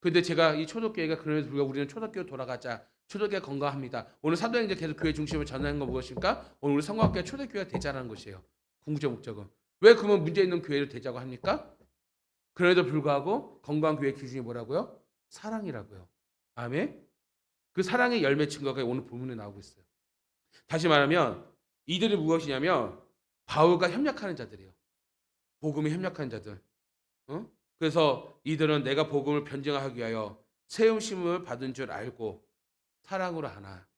근데 제가 이 초대교회가 그럼에도 불구하고 우리는 초대교회 돌아가자. 초대교회 건강합니다. 오늘 사도행전 계속 교회 중심으로 전하는 건 무엇입니까? 오늘 우리 성곽교회 초대교회가 되자라는 것이에요. 궁극적 목적은. 왜 그러면 문제 있는 교회를 되자고 합니까? 그럼에도 불구하고 건강한 교회 기준이 뭐라고요? 사랑이라고요. 아멘. 그 사랑의 열매 증거가 오늘 본문에 나오고 있어요. 다시 말하면 이들이 무엇이냐면 바울과 협력하는 자들이에요. 복음에 협력하는 자들. 그래서 이들은 내가 복음을 변증하기 위하여 세움심을 받은 줄 알고 사랑으로 하나.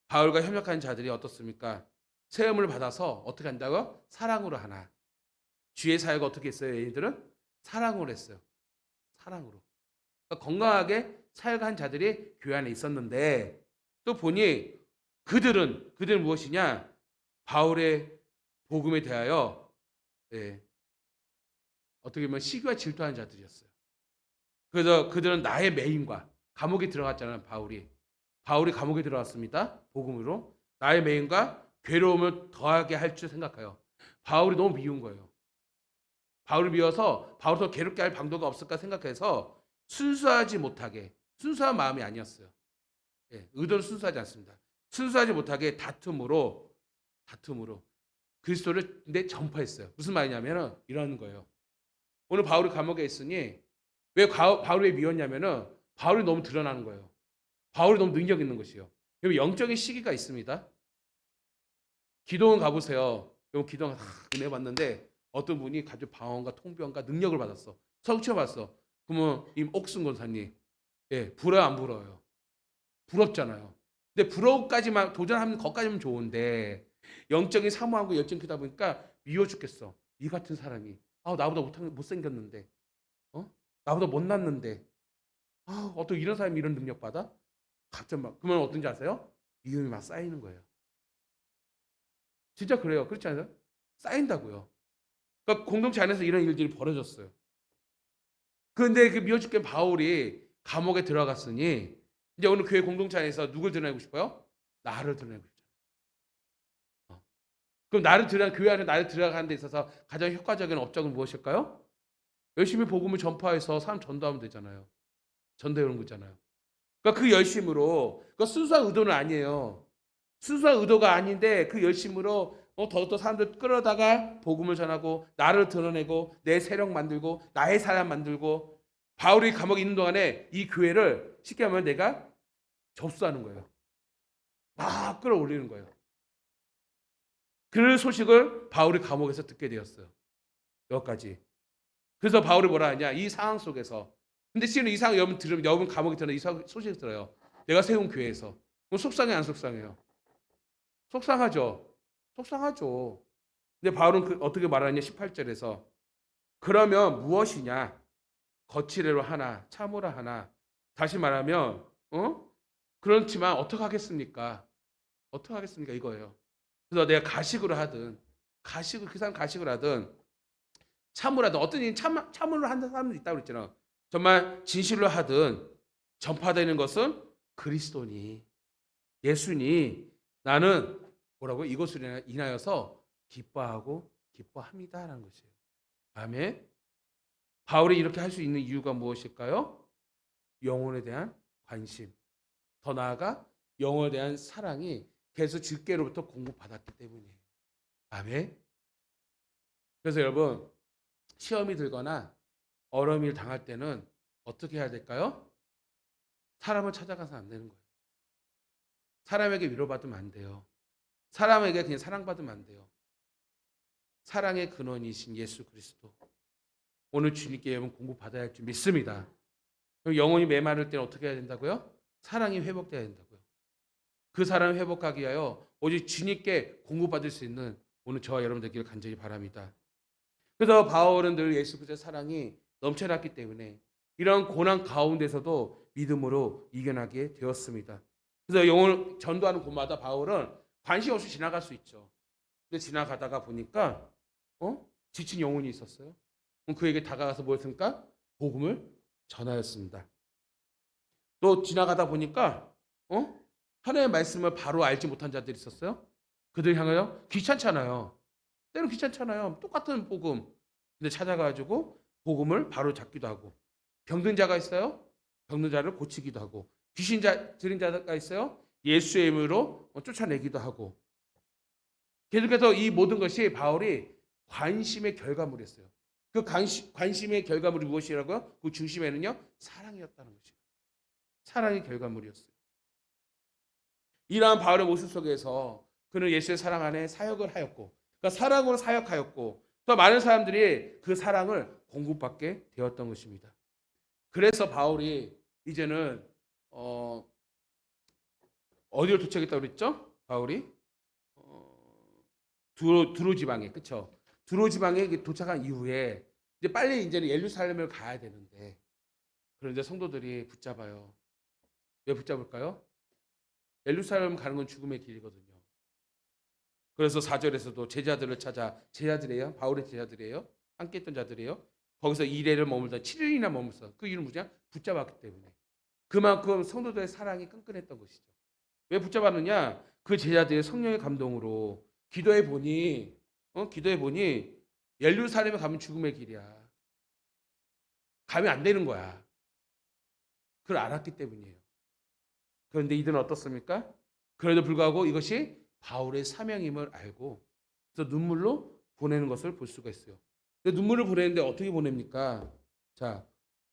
바울과 협력하는 자들이 어떻습니까? 세움을 받아서 어떻게 한다고? 사랑으로 하나. 주의 사역을 어떻게 했어요? 얘들은 사랑으로 했어요. 사랑으로. 그러니까 건강하게 사역한 자들이 교회 안에 있었는데 또 보니 그들은 무엇이냐? 바울의 복음에 대하여 어떻게 보면 시기와 질투하는 자들이었어요. 그래서 그들은 나의 매임과 감옥에 들어갔잖아요. 바울이 감옥에 들어갔습니다. 복음으로 나의 매임과 괴로움을 더하게 할 줄 생각해요. 바울이 너무 미운 거예요. 바울을 미워서 바울을 더 괴롭게 할 방도가 없을까 생각해서 순수하지 못하게 순수한 마음이 아니었어요. 의도는 순수하지 않습니다. 순수하지 못하게 다툼으로 그리스도를 근데 전파했어요. 무슨 말이냐면은 이런 거예요. 오늘 바울이 감옥에 있으니 왜 바울이 미웠냐면은 바울이 너무 드러나는 거예요. 바울이 너무 능력 있는 것이요. 여러분 영적인 시기가 있습니다. 기도원 가보세요. 여러분 기도원 은혜 받는데 어떤 분이 가족 방언과 통변과 능력을 받았어. 성취 받았어. 그러면 이 옥순 권사님, 부러요 안 부러워요? 부럽잖아요. 근데 부러움까지만 도전하는 것까지면 좋은데 영적인 사모함과 열정 크다 보니까 미워 죽겠어. 이 같은 사람이 나보다 못생겼는데 나보다 못났는데 어떻게 이런 사람이 이런 능력 받아? 갑자기 막 그러면 어떤지 아세요? 미움이 막 쌓이는 거예요. 진짜 그래요. 그렇지 않아요? 쌓인다고요. 그러니까 공동체 안에서 이런 일들이 벌어졌어요. 그런데 그 미워 죽겠는 바울이 감옥에 들어갔으니 이제 오늘 교회 공동체 안에서 누굴 드러내고 싶어요? 나를 드러내고 싶잖아요. 그럼 교회 안에 나를 들어가는 데 있어서 가장 효과적인 업적은 무엇일까요? 열심히 복음을 전파해서 사람 전도하면 되잖아요. 전도하는 거잖아요. 그러니까 그 열심으로, 그 순수한 의도는 아니에요. 순수한 의도가 아닌데 그 열심으로 더더 사람들 끌어다가 복음을 전하고 나를 드러내고 내 세력 만들고 나의 사람 만들고 바울이 감옥에 있는 동안에 이 교회를 쉽게 하면 내가 접수하는 거예요. 막 끌어올리는 거예요. 그 소식을 바울이 감옥에서 듣게 되었어요. 여기까지. 그래서 바울이 뭐라 하냐? 이 상황 속에서. 근데 지금 이 상황 여러분 들으면 여러분 감옥에 들으면 이 소식을 들어요. 내가 세운 교회에서. 그럼 속상해 안 속상해요? 속상하죠. 속상하죠. 근데 바울은 어떻게 말하냐? 18절에서 그러면 무엇이냐? 거칠애로 하나, 참으라 하나. 다시 말하면 그렇지만 어떻게 하겠습니까? 어떻게 하겠습니까? 이거예요. 그래서 내가 가식으로 하든 그 사람 가식을 하든 참으로 하든 어떤 일은 참으로 하는 사람도 있다고 그랬잖아. 정말 진실로 하든 전파되는 것은 그리스도니 예수니 나는 뭐라고 이것을 인하여서 기뻐하고 기뻐합니다라는 것이에요. 아멘. 바울이 이렇게 할 수 있는 이유가 무엇일까요? 영혼에 대한 관심, 더 나아가 영혼에 대한 사랑이 계속 주께로부터 공급받았기 때문이에요. 아멘. 그래서 여러분 시험이 들거나 어려움을 당할 때는 어떻게 해야 될까요? 사람을 찾아가서 안 되는 거예요. 사람에게 위로받으면 안 돼요. 사람에게 그냥 사랑받으면 안 돼요. 사랑의 근원이신 예수 그리스도. 오늘 주님께 여러분 공급받아야 할 줄 믿습니다. 그럼 영혼이 메마를 때는 어떻게 해야 된다고요? 사랑이 회복돼야 된다고요. 그 사랑을 회복하기 위하여 오직 주님께 공급받을 수 있는 오늘 저와 여러분 되기를 간절히 바랍니다. 그래서 바울은 늘 예수 그리스도의 사랑이 넘쳐났기 때문에 이런 고난 가운데서도 믿음으로 이겨나게 되었습니다. 그래서 영혼을 전도하는 곳마다 바울은 관심 없이 지나갈 수 있죠. 근데 지나가다가 보니까 지친 영혼이 있었어요. 그럼 그에게 다가가서 뭐였습니까? 복음을 전하였습니다. 또 지나가다 보니까 하나님의 말씀을 바로 알지 못한 자들이 있었어요. 그들 향하여 귀찮잖아요. 때로 귀찮잖아요. 똑같은 복음. 근데 찾아가지고 복음을 바로 잡기도 하고 병든 자가 있어요. 병든 자를 고치기도 하고 귀신 들린 자가 있어요. 예수의 이름으로 쫓아내기도 하고 계속해서 이 모든 것이 바울이 관심의 결과물이었어요. 그 관심의 결과물이 무엇이라고요? 그 중심에는요. 사랑이었다는 것이에요. 사랑의 결과물이었어요. 이러한 바울의 모습 속에서 그는 예수의 사랑 안에 사역을 하였고 그러니까 사랑으로 사역하였고 또 많은 사람들이 그 사랑을 공급받게 되었던 것입니다. 그래서 바울이 이제는 어디로 도착했다고 그랬죠? 바울이 두로 지방에 그렇죠? 두로 지방에 도착한 이후에 이제 빨리 이제는 예루살렘을 가야 되는데 그런데 성도들이 붙잡아요. 왜 붙잡을까요? 예루살렘 가는 건 죽음의 길이거든요. 그래서 4절에서도 제자들을 찾아 제자들이에요. 바울의 제자들이에요. 함께 했던 자들이에요. 거기서 2일을 머물다 7일이나 머물서 그 이유는 뭐냐? 붙잡았기 때문에. 그만큼 성도들의 사랑이 끈끈했던 것이죠. 왜 붙잡았느냐? 그 제자들의 성령의 감동으로 기도해 보니 예루살렘에 가면 죽음의 길이야. 가면 안 되는 거야. 그걸 알았기 때문이에요. 그런데 이들은 어떻습니까? 그래도 불구하고 이것이 바울의 사명임을 알고 그래서 눈물로 보내는 것을 볼 수가 있어요. 근데 눈물을 보내는데 어떻게 보냅니까? 자,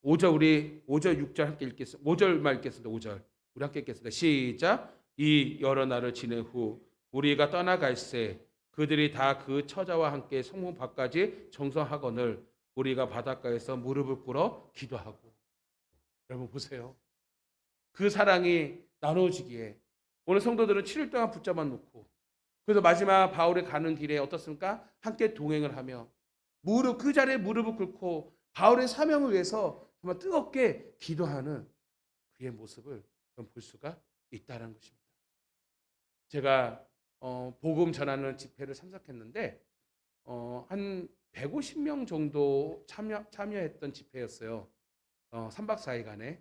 5절 6절 함께 읽겠습니다. 5절만 읽겠습니다. 5절. 우리 함께 읽겠습니다. 시작. 이 여러 날을 지낸 후 우리가 떠나갈새 그들이 다 그 처자와 함께 성문 밖까지 정성하거늘 우리가 바닷가에서 무릎을 꿇어 기도하고. 여러분 보세요. 그 사랑이 나눠지기에 오늘 성도들은 7일 동안 붙잡아 놓고 그래서 마지막 바울이 가는 길에 어떻습니까? 함께 동행을 하며 그 자리에 무릎을 꿇고 바울의 사명을 위해서 정말 뜨겁게 기도하는 그의 모습을 볼 수가 있다는 것입니다. 제가 복음 전하는 집회를 참석했는데 한 150명 정도 참여했던 집회였어요. 3박 4일간에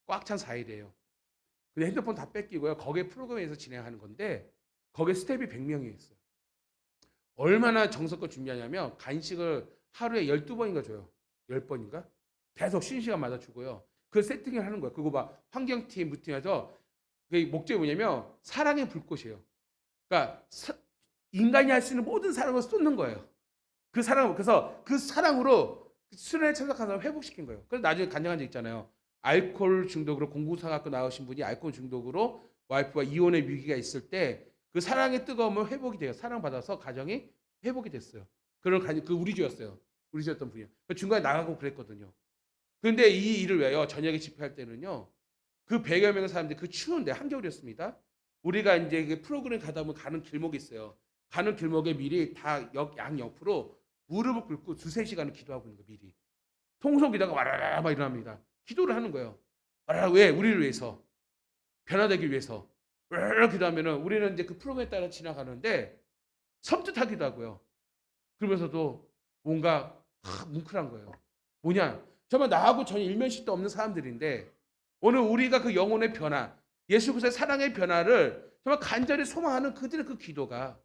꽉 찬 4일이에요. 근데 핸드폰 다 뺏기고요. 거기에 프로그램에서 진행하는 건데 거기에 스텝이 100명이 있어요. 얼마나 정성껏 준비하냐면 간식을 하루에 12번인가 줘요. 10번인가? 계속 쉬는 시간마다 주고요. 그 세팅을 하는 거예요. 그리고 막 환경팀, 무팀해서 그 목적이 뭐냐면 사랑의 불꽃이에요. 그러니까 인간이 할 수 있는 모든 사랑을 쏟는 거예요. 그 사랑, 그래서 그 사랑으로 수련회 참석한 사람을 회복시킨 거예요. 그래서 나중에 간증한 적 있잖아요. 알코올 중독으로 공부사학교 나오신 분이 알코올 중독으로 와이프와 이혼의 위기가 있을 때 그 사랑의 뜨거움을 회복이 돼요. 사랑받아서 가정이 회복이 됐어요. 그런 그 우리 주였어요. 우리 주였던 분이요. 중간에 나가고 그랬거든요. 그런데 이 일을 왜요? 저녁에 집회할 때는요. 그 100여 명의 사람들이 그 추운데 한겨울이었습니다. 우리가 이제 프로그램 가다 보면 가는 길목이 있어요. 가는 길목에 미리 다 양옆으로 무릎을 꿇고 두세 시간을 기도하고 있는 거예요. 미리. 통속이다가 와라라 막 일어납니다. 기도를 하는 거예요. 와라라 왜? 우리를 위해서. 변화되기 위해서. 와라라 기도하면은 우리는 이제 그 프로그램에 따라 지나가는데 섬뜩하기도 하고요. 그러면서도 뭔가 뭉클한 거예요. 뭐냐? 정말 나하고 전혀 일면식도 없는 사람들인데 오늘 우리가 그 영혼의 변화, 예수 그리스도의 사랑의 변화를 정말 간절히 소망하는 그들의 그 기도가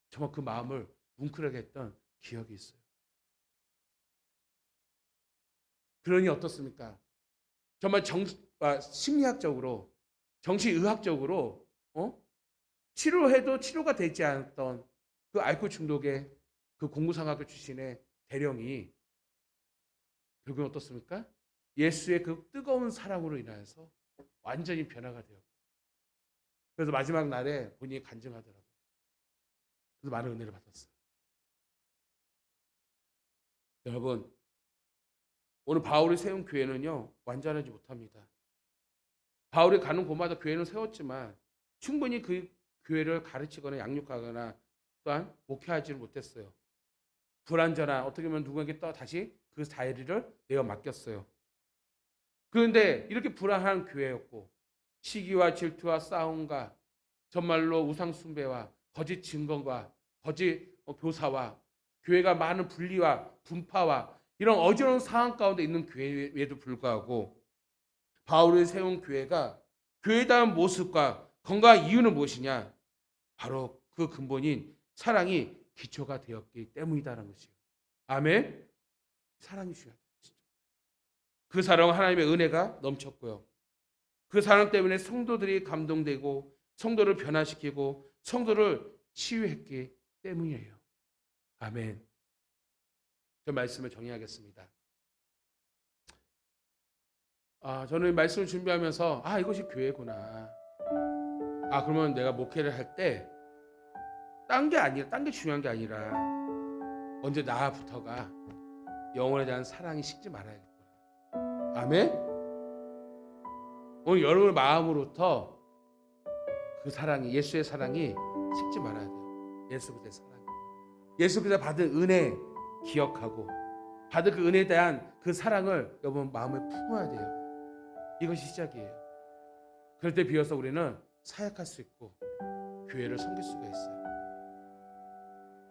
정말 그 마음을 뭉클하게 했던 기억이 있어요. 그러니 어떻습니까? 정말 심리학적으로, 정신의학적으로 치료해도 치료가 되지 않았던 그 알코올 중독의 그 공부상학교 출신의 대령이 결국은 어떻습니까? 예수의 그 뜨거운 사랑으로 인하여서 완전히 변화가 되었고 그래서 마지막 날에 본인이 간증하더라고요. 그래서 많은 은혜를 받았어요. 여러분, 오늘 바울이 세운 교회는요 완전하지 못합니다. 바울이 가는 곳마다 교회는 세웠지만 충분히 그 교회를 가르치거나 양육하거나 또한 목회하지를 못했어요. 불완전한 어떻게 보면 누구에게 또 다시 그 자리를 내어 맡겼어요. 그런데 이렇게 불안한 교회였고 시기와 질투와 싸움과 정말로 우상 숭배와 거짓 증거와 거짓 교사와 교회가 많은 분리와 분파와 이런 어지러운 상황 가운데 있는 교회에도 불구하고 바울이 세운 교회가 교회다운 모습과 건강한 이유는 무엇이냐? 바로 그 근본인 사랑이 기초가 되었기 때문이다라는 것이에요. 아멘. 사랑이 중요하다. 그 사랑은 하나님의 은혜가 넘쳤고요. 그 사랑 때문에 성도들이 감동되고 성도를 변화시키고 성도를 치유했기 때문이에요. 아멘. 저 말씀을 정리하겠습니다. 저는 말씀을 준비하면서 이것이 교회구나. 그러면 내가 목회를 할 때 딴 게 아니라 딴 게 중요한 게 아니라 먼저 나부터가 영혼에 대한 사랑이 식지 말아야겠구나. 아멘. 오늘 여러분의 마음으로부터 그 사랑이 예수의 사랑이 식지 말아야 돼요. 예수 그리스도의 사랑. 예수 그리스도 받은 은혜 기억하고 받은 그 은혜에 대한 그 사랑을 여러분 마음에 품어야 돼요. 이것이 시작이에요. 그럴 때 비로소 우리는 사역할 수 있고 교회를 섬길 수가 있어요.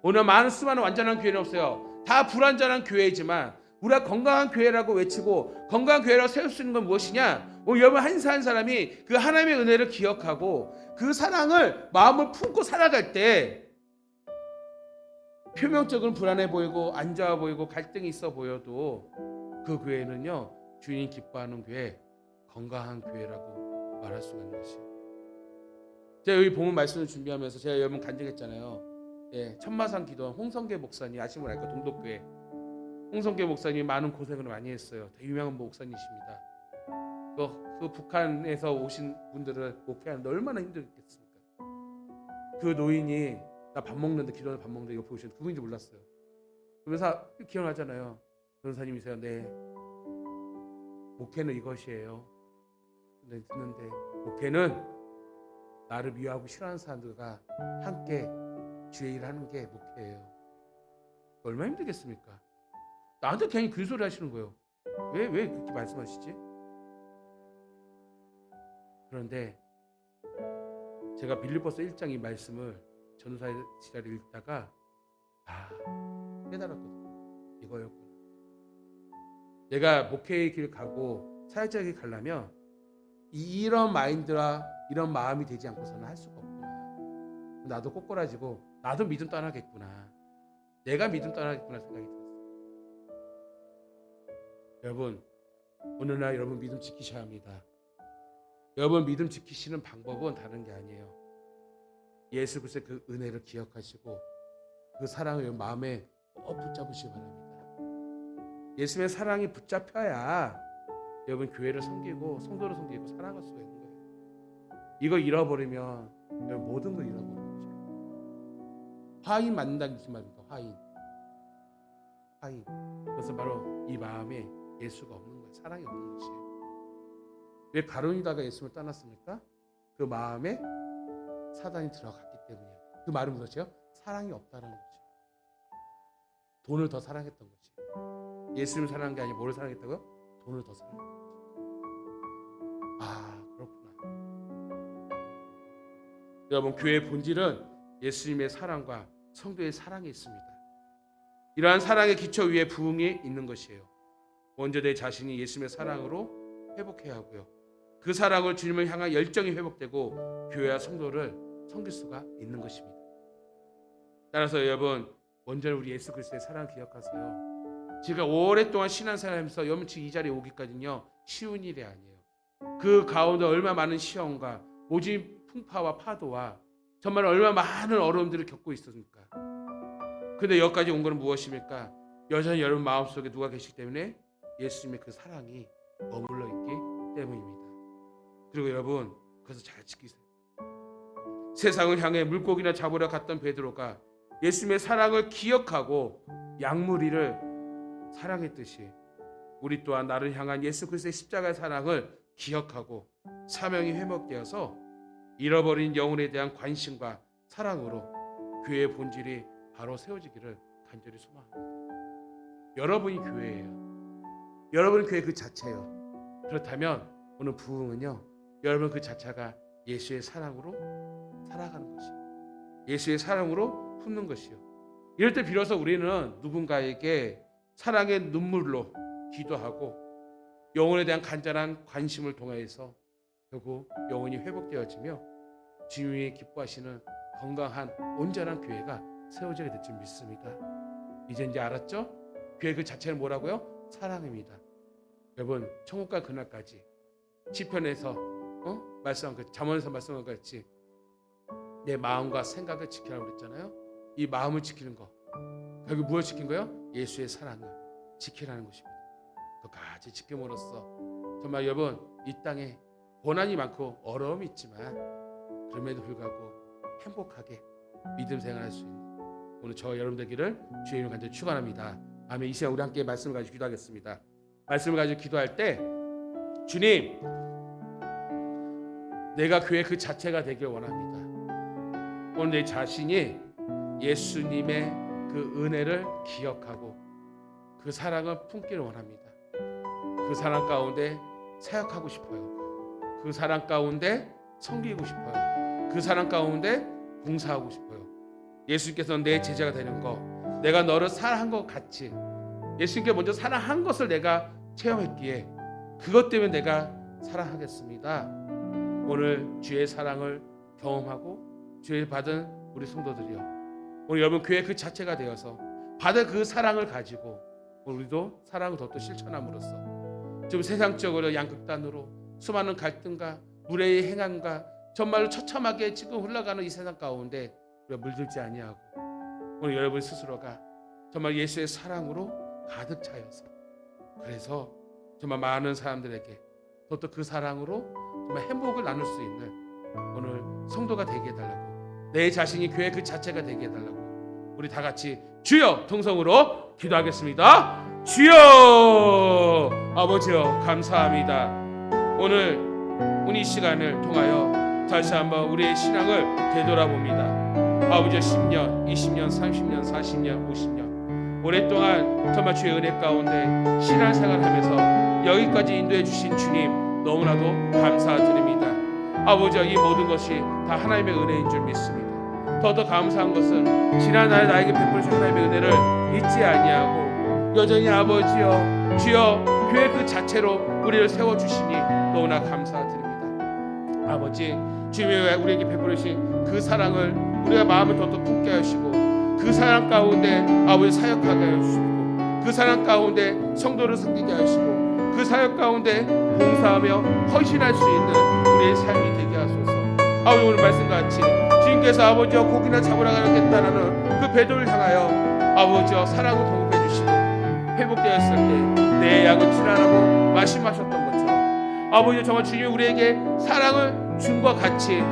오늘 수많은 완전한 교회는 없어요. 다 불완전한 교회이지만 우리가 건강한 교회라고 외치고 건강한 교회라고 세울 수 있는 건 무엇이냐? 오늘 여러분 한 사람이 그 하나님의 은혜를 기억하고 그 사랑을 마음을 품고 살아갈 때 표면적으로는 불안해 보이고 안 좋아 보이고 갈등이 있어 보여도 그 교회는요 주인이 기뻐하는 교회, 건강한 교회라고 말할 수가 있는 것이에요. 제가 여기 본문 말씀을 준비하면서 제가 여러분 간증했잖아요. 천마산 기도원 홍성계 목사님 아시는 분 알까? 동독교회 홍성계 목사님이 많은 고생을 많이 했어요. 되게 유명한 목사님이십니다. 그 북한에서 오신 분들을 목회하는데 얼마나 힘들겠습니까? 그 노인이 나 밥 먹는데 기도하는 밥 먹는데 옆에 오시는데 그분인지 몰랐어요. 그러면서 기억나잖아요. 변호사님이세요. 네. 목회는 이것이에요. 근데 듣는데 목회는 나를 미워하고 싫어하는 사람들과 함께 주의 일을 하는 게 목회예요. 얼마나 힘들겠습니까? 나한테 괜히 그 소리 하시는 거예요. 왜 그렇게 말씀하시지? 그런데 제가 빌립보서 1장 이 말씀을 전도사의 시절을 읽다가 깨달았거든요. 이거였구나. 내가 목회의 길 가고 사역자의 길 가려면 이런 마인드와 이런 마음이 되지 않고서는 할 수가 없구나. 나도 꼬꾸라지고 나도 믿음 떠나겠구나. 내가 믿음 떠나겠구나 생각이 들었어요. 여러분 오늘날 여러분 믿음 지키셔야 합니다. 여러분 믿음 지키시는 방법은 다른 게 아니에요. 예수 그리스도의 그 은혜를 기억하시고 그 사랑을 마음에 꼭 붙잡으시기 바랍니다. 예수님의 사랑이 붙잡혀야 여러분 교회를 섬기고 성도를 섬기고 살아갈 수가 있는 거예요. 이거 잃어버리면 여러분 모든 걸 잃어버리는 거죠. 화인 만든다는 게 말입니다. 화인. 그래서 바로 이 마음에 예수가 없는 거예요. 사랑이 없는 것이에요. 왜 가룟유다가 예수님을 떠났습니까? 그 마음에 사단이 들어갔기 때문이에요. 그 말은 무엇이요? 사랑이 없다는 거죠. 돈을 더 사랑했던 거지. 예수님을 사랑한 게 아니라 뭐를 사랑했다고요? 돈을 더 사랑했던 거죠. 아, 그렇구나. 여러분, 교회의 본질은 예수님의 사랑과 성도의 사랑이 있습니다. 이러한 사랑의 기초 위에 부흥이 있는 것이에요. 먼저 내 자신이 예수님의 사랑으로 회복해야 하고요. 그 사랑을 주님을 향한 열정이 회복되고 교회와 성도를 섬길 수가 있는 것입니다. 따라서 여러분, 먼저 우리 예수 그리스도의 사랑을 기억하세요. 제가 오랫동안 신앙생활하면서 여러분 이 자리에 오기까지는요 쉬운 일이 아니에요. 그 가운데 얼마나 많은 시험과 오직 풍파와 파도와 정말 얼마나 많은 어려움들을 겪고 있었습니까? 근데 여기까지 온 것은 무엇입니까? 여전히 여러분 마음속에 누가 계시기 때문에 예수님의 그 사랑이 머물러 있기 때문입니다. 그리고 여러분, 그래서 잘 지키세요. 세상을 향해 물고기나 잡으러 갔던 베드로가 예수님의 사랑을 기억하고 양무리를 사랑했듯이 우리 또한 나를 향한 예수 그리스도의 십자가의 사랑을 기억하고 사명이 회복되어서 잃어버린 영혼에 대한 관심과 사랑으로 교회의 본질이 바로 세워지기를 간절히 소망합니다. 여러분이 교회예요. 여러분이 교회 그 자체예요. 그렇다면 오늘 부흥은요, 여러분 그 자체가 예수의 사랑으로 살아가는 것이에요. 예수의 사랑으로 품는 것이요. 이럴 때 비로소 우리는 누군가에게 사랑의 눈물로 기도하고 영혼에 대한 간절한 관심을 통해서 결국 영혼이 회복되어지며 주님이 기뻐하시는 건강한 온전한 교회가 세워지게 될 줄 믿습니다. 이제 알았죠? 교회 그 자체는 뭐라고요? 사랑입니다. 여러분, 천국 갈 그날까지 시편에서 말씀한 그 잠언에서 말씀한 것 같이 내 마음과 생각을 지키라고 그랬잖아요. 이 마음을 지키는 거 결국 무엇을 지킨 거예요? 예수의 사랑을 지키라는 것입니다. 그까지 지킴으로써 정말 여러분 이 땅에 고난이 많고 어려움이 있지만 그럼에도 불구하고 행복하게 믿음 생활할 수 있는 오늘 저 여러분 되기를 주의 이름으로 간절히 축원합니다. 아멘. 이 시간 우리 함께 말씀을 가지고 기도하겠습니다. 말씀을 가지고 기도할 때 주님, 내가 교회 그 자체가 되길 원합니다. 오늘 내 자신이 예수님의 그 은혜를 기억하고 그 사랑을 품기를 원합니다. 그 사랑 가운데 사역하고 싶어요. 그 사랑 가운데 섬기고 싶어요. 그 사랑 가운데 봉사하고 싶어요. 예수님께서 내 제자가 되는 거, 내가 너를 사랑한 것 같이 예수님께 먼저 사랑한 것을 내가 체험했기에 그것 때문에 내가 사랑하겠습니다. 오늘 주의 사랑을 경험하고 주의 받은 우리 성도들이요, 오늘 여러분 교회 그 자체가 되어서 받은 그 사랑을 가지고 우리도 사랑을 더 실천함으로써 지금 세상적으로 양극단으로 수많은 갈등과 무례의 행함과 정말로 처참하게 지금 흘러가는 이 세상 가운데 우리가 물들지 아니하고 오늘 여러분 스스로가 정말 예수의 사랑으로 가득 차여서 그래서 정말 많은 사람들에게 또 그 사랑으로 정말 행복을 나눌 수 있는 오늘 성도가 되게 해달라고, 내 자신이 교회 그 자체가 되게 해달라고 우리 다 같이 주여 통성으로 기도하겠습니다. 주여, 아버지여 감사합니다. 오늘 이 시간을 통하여 다시 한번 우리의 신앙을 되돌아봅니다. 아버지 10년, 20년, 30년, 40년, 50년 오랫동안 정말 주의 은혜 가운데 신앙생활하면서 여기까지 인도해 주신 주님 너무나도 감사드립니다. 아버지, 이 모든 것이 다 하나님의 은혜인 줄 믿습니다. 더더 감사한 것은 지난날 나에게 베풀으신 하나님의 은혜를 잊지 아니하고 여전히 아버지여 주여 교회 그 자체로 우리를 세워주시니 너무나 감사드립니다. 아버지, 주님이 우리에게 베풀으신 그 사랑을 우리가 마음을 더더 품게 하시고 그 사랑 가운데 아버지 사역하게 하시고 그 사랑 가운데 성도를 섬기게 하시고 그 사역 가운데 봉사하며 헌신할 수 있는 우리의 삶이 되게 하소서. 아버지 오늘 말씀같이 주님께서 아버지와 고기나 잡으러 가겠다라는 그 베드로를 향하여 아버지와 사랑을 공급해 주시고 회복되었을 때 내 양은 출하라고 말씀하셨던 것처럼 아버지 정말 주님이 우리에게 사랑을 준과 같이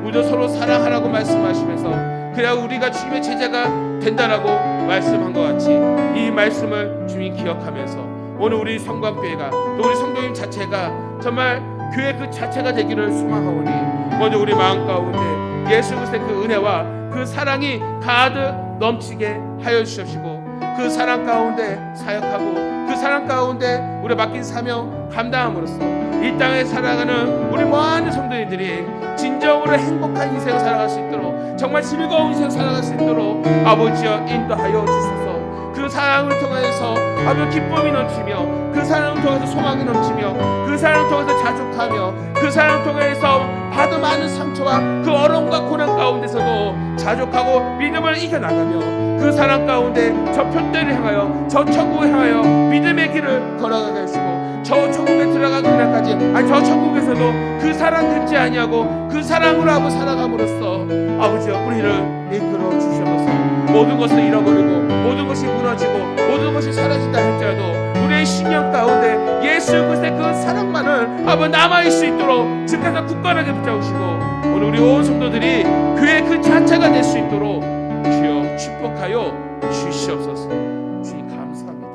우리도 서로 사랑하라고 말씀하시면서 그래야 우리가 주님의 제자가 된다라고 말씀한 것 같이 이 말씀을 주님이 기억하면서 오늘 우리 성광교회가 또 우리 성도님 자체가 정말 교회 그 자체가 되기를 소망하오니 먼저 우리 마음 가운데 예수 그리스도의 그 은혜와 그 사랑이 가득 넘치게 하여 주시옵시고 그 사랑 가운데 사역하고 그 사랑 가운데 우리 맡긴 사명 감당함으로써 이 땅에 살아가는 우리 많은 성도님들이 진정으로 행복한 인생을 살아갈 수 있도록 정말 즐거운 인생을 살아갈 수 있도록 아버지여 인도하여 주소서. 그 사랑을 통해서 아버지 기쁨이 넘치며 그 사랑을 통해서 소망이 넘치며 그 사랑을 통해서 자족하며 그 사랑을 통해서 받은 많은 상처와 그 어려움과 고난 가운데서도 자족하고 믿음을 이겨나가며 그 사랑 가운데 저 표대를 향하여 저 천국을 향하여 믿음의 길을 걸어가게 하시고 저 천국에 들어가는 그날까지 아니 저 천국에서도 그 사랑 듣지 아니하고 그 사랑으로 하고 살아감으로써 아버지여 우리를 이끌어 주시옵소서. 모든 것을 잃어버리고 모든 것이 무너지고 모든 것이 사라진다 할지라도 우리의 신령 가운데 예수 그리스도의 그 사랑만을 아버지 남아있을 수 있도록 주께서 굳건하게 붙잡으시고 오늘 우리 온 성도들이 교회 그 자체가 될 수 있도록 주여 축복하여 주시옵소서. 주님 감사합니다.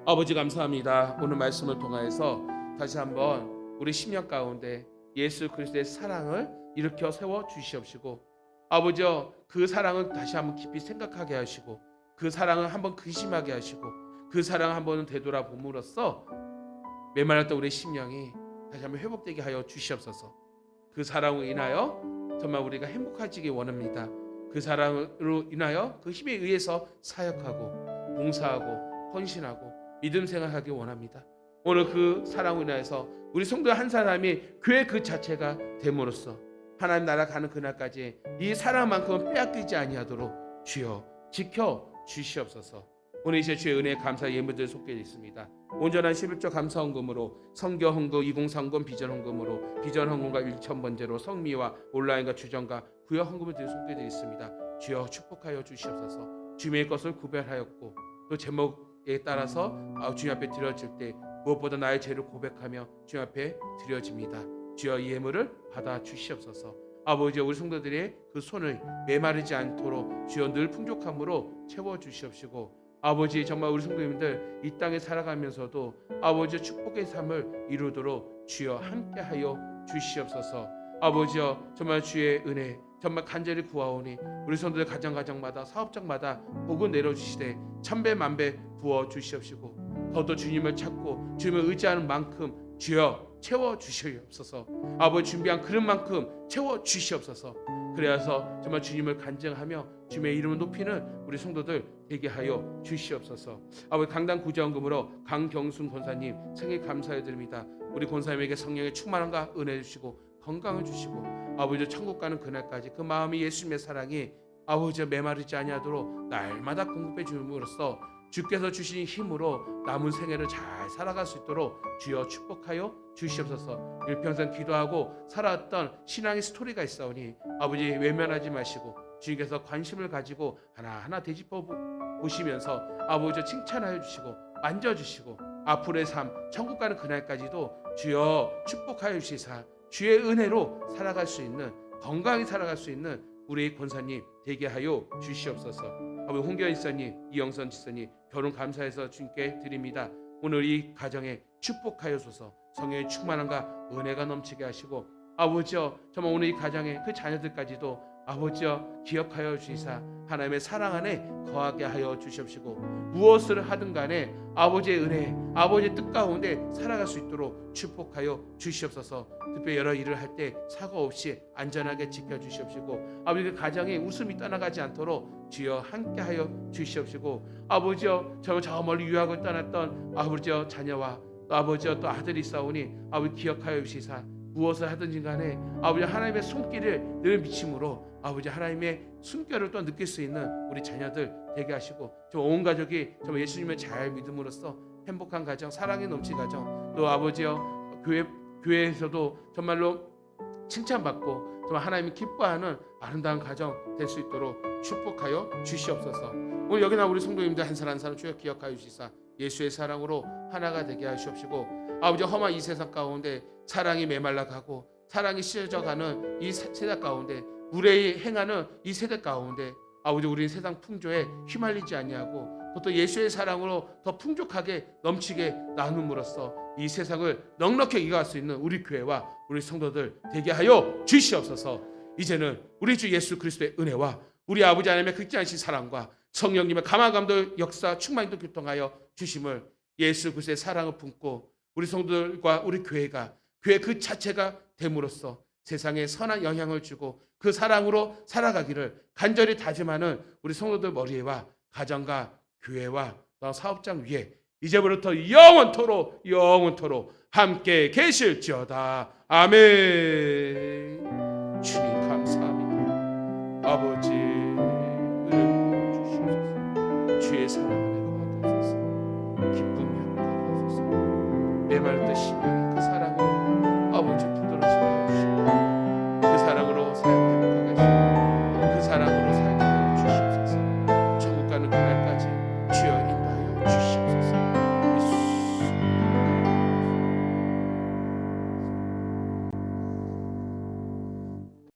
아버지 감사합니다. 오늘 말씀을 통하여서 다시 한번 우리 심령 가운데 예수 그리스도의 사랑을 일으켜 세워 주시옵시고 아버지여 그 사랑을 다시 한번 깊이 생각하게 하시고 그 사랑을 한번 근심하게 하시고 그 사랑을 한번 되돌아봄으로써 메말랐던 우리 심령이 다시 한번 회복되게 하여 주시옵소서. 그 사랑으로 인하여 정말 우리가 행복해지기 원합니다. 그 사랑으로 인하여 그 힘에 의해서 사역하고 봉사하고 헌신하고 믿음 생활하기 원합니다. 오늘 그 사랑으로 인하여서 우리 성도 한 사람이 교회 그 자체가 됨으로써 하나님 나라 가는 그날까지 이 사랑만큼은 빼앗기지 아니하도록 주여 지켜 주시옵소서. 오늘 이제 주의 은혜에 감사 예물들 속해 있습니다. 온전한 11조 감사 헌금으로 성교 헌금 2030 비전 헌금으로 비전 헌금과 1,000번제로 성미와 온라인과 주전과 구역 헌금을 속해 있습니다. 주여 축복하여 주시옵소서. 주님의 것을 구별하였고 또 제목에 따라서 주님 앞에 드려질 때 무엇보다 나의 죄를 고백하며 주님 앞에 드려집니다. 주여 이 예물을 받아 주시옵소서. 아버지 우리 성도들의 그 손을 메마르지 않도록 주여 늘 풍족함으로 채워 주시옵시고 아버지 정말 우리 성도님들 이 땅에 살아가면서도 아버지 축복의 삶을 이루도록 주여 함께하여 주시옵소서. 아버지여 정말 주의 은혜 정말 간절히 구하오니 우리 성도들 가정마다 사업장마다 복을 내려주시되 천배 만배 부어 주시옵시고 더더 주님을 찾고 주님을 의지하는 만큼 주여 채워 주시옵소서. 아버지 준비한 그릇만큼 채워 주시옵소서. 그래서 정말 주님을 간증하며 주님의 이름을 높이는 우리 성도들 되게 하여 주시옵소서. 아버지 강단 구제헌금으로 강경순 권사님 생일 감사해 드립니다. 우리 권사님에게 성령의 충만함과 은혜 주시고 건강을 주시고 아버지 천국 가는 그날까지 그 마음이 예수님의 사랑이 아버지 메마르지 아니하도록 날마다 공급해 주므로써 주께서 주신 힘으로 남은 생애를 잘 살아갈 수 있도록 주여 축복하여 주시옵소서. 일평생 기도하고 살아왔던 신앙의 스토리가 있사오니 아버지 외면하지 마시고 주님께서 관심을 가지고 하나하나 되짚어 보시면서 아버지 칭찬하여 주시고 만져주시고 앞으로의 삶 천국 가는 그날까지도 주여 축복하여 주시사 주의 은혜로 살아갈 수 있는 건강히 살아갈 수 있는 우리 권사님 되게 하여 주시옵소서. 아버지 홍기현 지사님, 이영선 지사님 결혼 감사해서 주님께 드립니다. 오늘 이 가정에 축복하여소서. 성령의 충만함과 은혜가 넘치게 하시고 아버지여 정말 오늘 이 가정에 그 자녀들까지도 아버지여 기억하여 주시사 하나님의 사랑 안에 거하게 하여 주시옵시고 무엇을 하든 간에 아버지의 은혜 아버지의 뜻 가운데 살아갈 수 있도록 축복하여 주시옵소서. 특별히 여러 일을 할 때 사고 없이 안전하게 지켜주시옵시고 아버지 그 가정에 웃음이 떠나가지 않도록 주여 함께하여 주시옵시고 아버지여 저 멀리 유학을 떠났던 아버지여 자녀와 또 아버지여 또 아들이 싸우니 아버지 기억하여 주시사 무엇을 하든지 간에 아버지 하나님의 손길을 늘 미침으로 아버지 하나님의 숨결을 또 느낄 수 있는 우리 자녀들 되게 하시고 저 온 가족이 정말 예수님을 잘 믿음으로써 행복한 가정 사랑이 넘친 가정 또 아버지여 교회에서도 정말로 칭찬받고 정말 하나님이 기뻐하는 아름다운 가정 될 수 있도록 축복하여 주시옵소서. 오늘 여기 나온 우리 성도님들 한 사람 한 사람 주여 기억하여 주시사 예수의 사랑으로 하나가 되게 하시옵시고, 아버지 험한 이 세상 가운데 사랑이 메말라가고 사랑이 씻어져가는 이 세대 가운데, 무례히 행하는 이 세대 가운데 아버지 우리 세상 풍조에 휘말리지 아니하고 또 예수의 사랑으로 더 풍족하게 넘치게 나눔으로써 이 세상을 넉넉히 이겨갈 수 있는 우리 교회와 우리 성도들 되게 하여 주시옵소서. 이제는 우리 주 예수 그리스도의 은혜와 우리 아버지 하나님의 극진하신 사랑과 성령님의 감화감도 역사 충만히도 교통하여 주심을, 예수 그리스도의 사랑을 품고 우리 성도들과 우리 교회가 교회 그 자체가 됨으로써 세상에 선한 영향을 주고 그 사랑으로 살아가기를 간절히 다짐하는 우리 성도들 머리에와 가정과 교회와 또 사업장 위에 이제부터 영원토록 함께 계실지어다. 아멘. 주님 감사합니다. 아버지